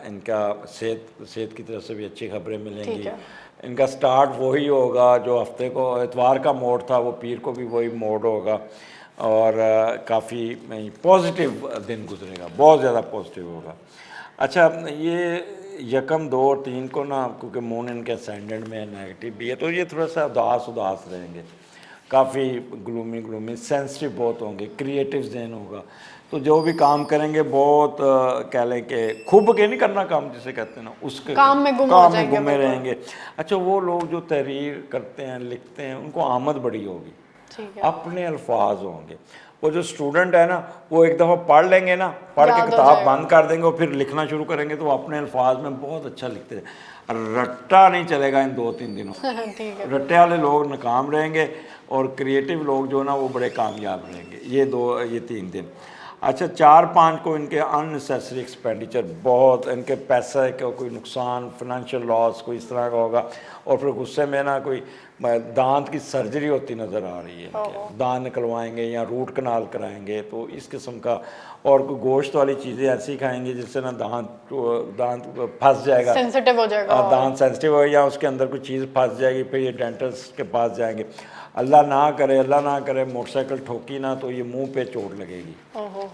इनका सेहत की तरफ से भी अच्छी खबरें मिलेंगी। इनका स्टार्ट वही होगा जो हफ्ते को इतवार का मोड था, वो पीर को भी वही मोड होगा, और काफ़ी पॉजिटिव दिन गुजरेगा, बहुत ज़्यादा पॉजिटिव होगा। अच्छा, ये 1, 2 और 3 को ना क्योंकि मून इनके असेंडेंट में नेगेटिव भी है, तो ये थोड़ा सा उदास रहेंगे, काफ़ी ग्लूमी सेंसिटिव बहुत होंगे, क्रिएटिव जहन होगा, तो जो भी काम करेंगे बहुत कह लें कि खूब के नहीं करना काम जिसे कहते हैं ना, उसके काम में गुमे रहेंगे। अच्छा, वो लोग जो तहरीर करते हैं लिखते हैं उनको आमद बड़ी होगी, ठीक है। अपने अल्फाज होंगे। वो जो स्टूडेंट है ना, वो एक दफ़ा पढ़ लेंगे ना, पढ़ के याद हो किताब जाएगा। बंद कर देंगे और फिर लिखना शुरू करेंगे तो वो अपने अल्फाज में बहुत अच्छा लिखते हैं। रट्टा नहीं चलेगा इन 2-3 दिनों। ठीक है। रट्टे वाले लोग नाकाम रहेंगे और क्रिएटिव लोग जो ना वो बड़े कामयाब रहेंगे ये 3 दिन। अच्छा, 4-5 को इनके अननेसेसरी एक्सपेंडिचर बहुत, इनके पैसे का कोई नुकसान, फाइनेंशियल लॉस कोई इस तरह का होगा। और फिर गुस्से में ना कोई दांत की सर्जरी होती नज़र आ रही है इनके, दांत निकलवाएंगे या रूट कनाल कराएंगे, तो इस किस्म का। और कोई गोश्त वाली चीज़ें ऐसी खाएंगे जिससे ना दांत फंस जाएगा, सेंसिटिव हो जाएगा और दांत सेंसिटिव हो या उसके अंदर कोई चीज़ फंस जाएगी, फिर ये डेंटिस्ट के पास जाएंगे। अल्लाह ना करे मोटरसाइकिल ठोकी ना तो ये मुंह पे चोट लगेगी।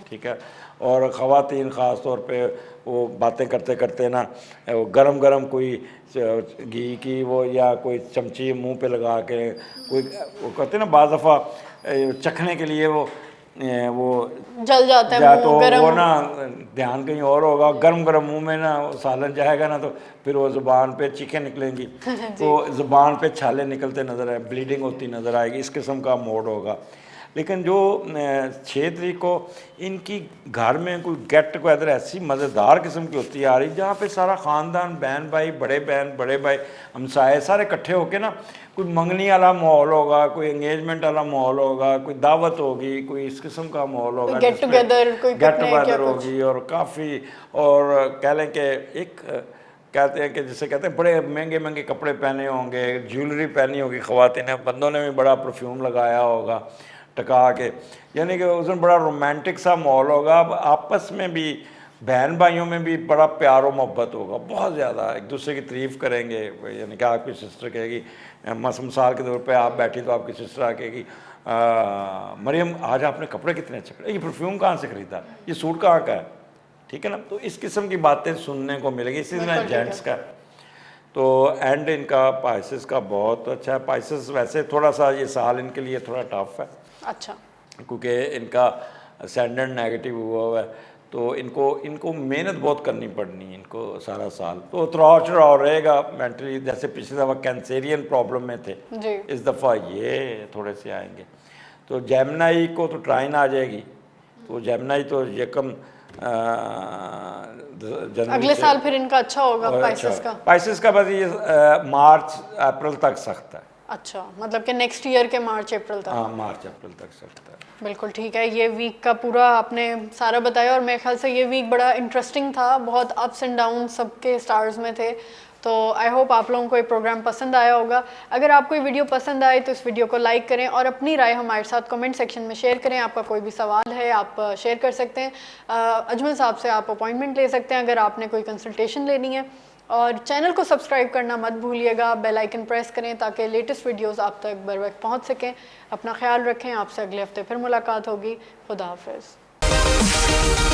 ठीक है। और ख़वातीन ख़ास तौर पे वो बातें करते करते ना वो गरम गरम कोई घी की वो या कोई चमची मुंह पे लगा के, कोई वो कहते हैं ना बाज़ दफ़ा चखने के लिए वो जल जाता है या मुंह, तो गरम। वो ना ध्यान कहीं और होगा, गरम गरम मुंह में ना सालन जाएगा ना तो फिर वो ज़ुबान पे चीखें निकलेंगी तो ज़ुबान पे छाले निकलते नज़र आए, ब्लीडिंग होती नज़र आएगी, इस किस्म का मोड होगा। लेकिन जो 6 तरीक को इनकी घर में कोई गेट टुगेदर ऐसी मज़ेदार किस्म की होती आ रही जहाँ पे सारा ख़ानदान, बहन भाई, बड़े भाई, हमसाए सारे इकट्ठे होके ना कोई मंगनी वाला माहौल होगा, कोई एंगेजमेंट वाला माहौल होगा, कोई दावत होगी, कोई इस किस्म का माहौल होगा, गेट टुगेदर, कोई गेट टुगेदर होगी। और काफ़ी, और कह लें कि एक कहते हैं कि जिसे कहते हैं बड़े महंगे महंगे कपड़े पहने होंगे, ज्वेलरी पहनी होगी ख़वातीन ने, बंदों ने भी बड़ा परफ्यूम लगाया होगा टका के, यानी कि उस दिन बड़ा रोमांटिक सा माहौल होगा। अब आपस में भी बहन भाइयों में भी बड़ा प्यार और मोहब्बत होगा, बहुत ज़्यादा एक दूसरे की तारीफ़ करेंगे। यानी कि आपकी सिस्टर कहेगी, मिसाल के तौर पे आप बैठी तो आपकी सिस्टर आकेगी, मरियम आज आपने कपड़े कितने अच्छे खरीदे, ये परफ्यूम कहाँ से ख़रीदा, ये सूट कहाँ का है, ठीक है ना। तो इस किस्म की बातें सुनने को मिलेगी। इसी तरह जेंट्स का तो एंड इनका पाइसेस का बहुत अच्छा है। पाइसेस वैसे थोड़ा सा ये साल इनके लिए थोड़ा टफ है, अच्छा, क्योंकि इनका असेंडेंट नेगेटिव हुआ है तो इनको मेहनत बहुत करनी पड़नी है इनको सारा साल, तो उतराव चढ़ाव रहेगा मेंटली। जैसे पिछली दफ़ा कैंसेरियन प्रॉब्लम में थे जी। इस दफ़ा ये थोड़े से आएंगे। तो जेमिनाई को तो ट्राइन आ जाएगी, तो जेमिनाई तो यकम अगले साल फिर इनका अच्छा होगा पाइसेस का बस ये मार्च अप्रैल तक सख्त है। अच्छा, मतलब कि नेक्स्ट ईयर के मार्च अप्रैल तक। हाँ, मार्च अप्रैल तक सख्त है। बिल्कुल ठीक है। ये वीक का पूरा आपने सारा बताया और मेरे ख्याल से ये वीक बड़ा इंटरेस्टिंग था, बहुत अप्स एंड डाउन सबके स्टार्स में थे। तो आई होप आप लोगों को ये प्रोग्राम पसंद आया होगा। अगर आपको ये वीडियो पसंद आए तो इस वीडियो को लाइक करें और अपनी राय हमारे साथ कमेंट सेक्शन में शेयर करें। आपका कोई भी सवाल है आप शेयर कर सकते हैं। अजमल साहब से आप अपॉइंटमेंट ले सकते हैं अगर आपने कोई कंसल्टेशन लेनी है। और चैनल को सब्सक्राइब करना मत भूलिएगा, बेल आइकन प्रेस करें ताकि लेटेस्ट वीडियोस आप तक बर वक्त पहुँच सकें। अपना ख्याल रखें, आपसे अगले हफ्ते फिर मुलाकात होगी। खुदा हाफिज़।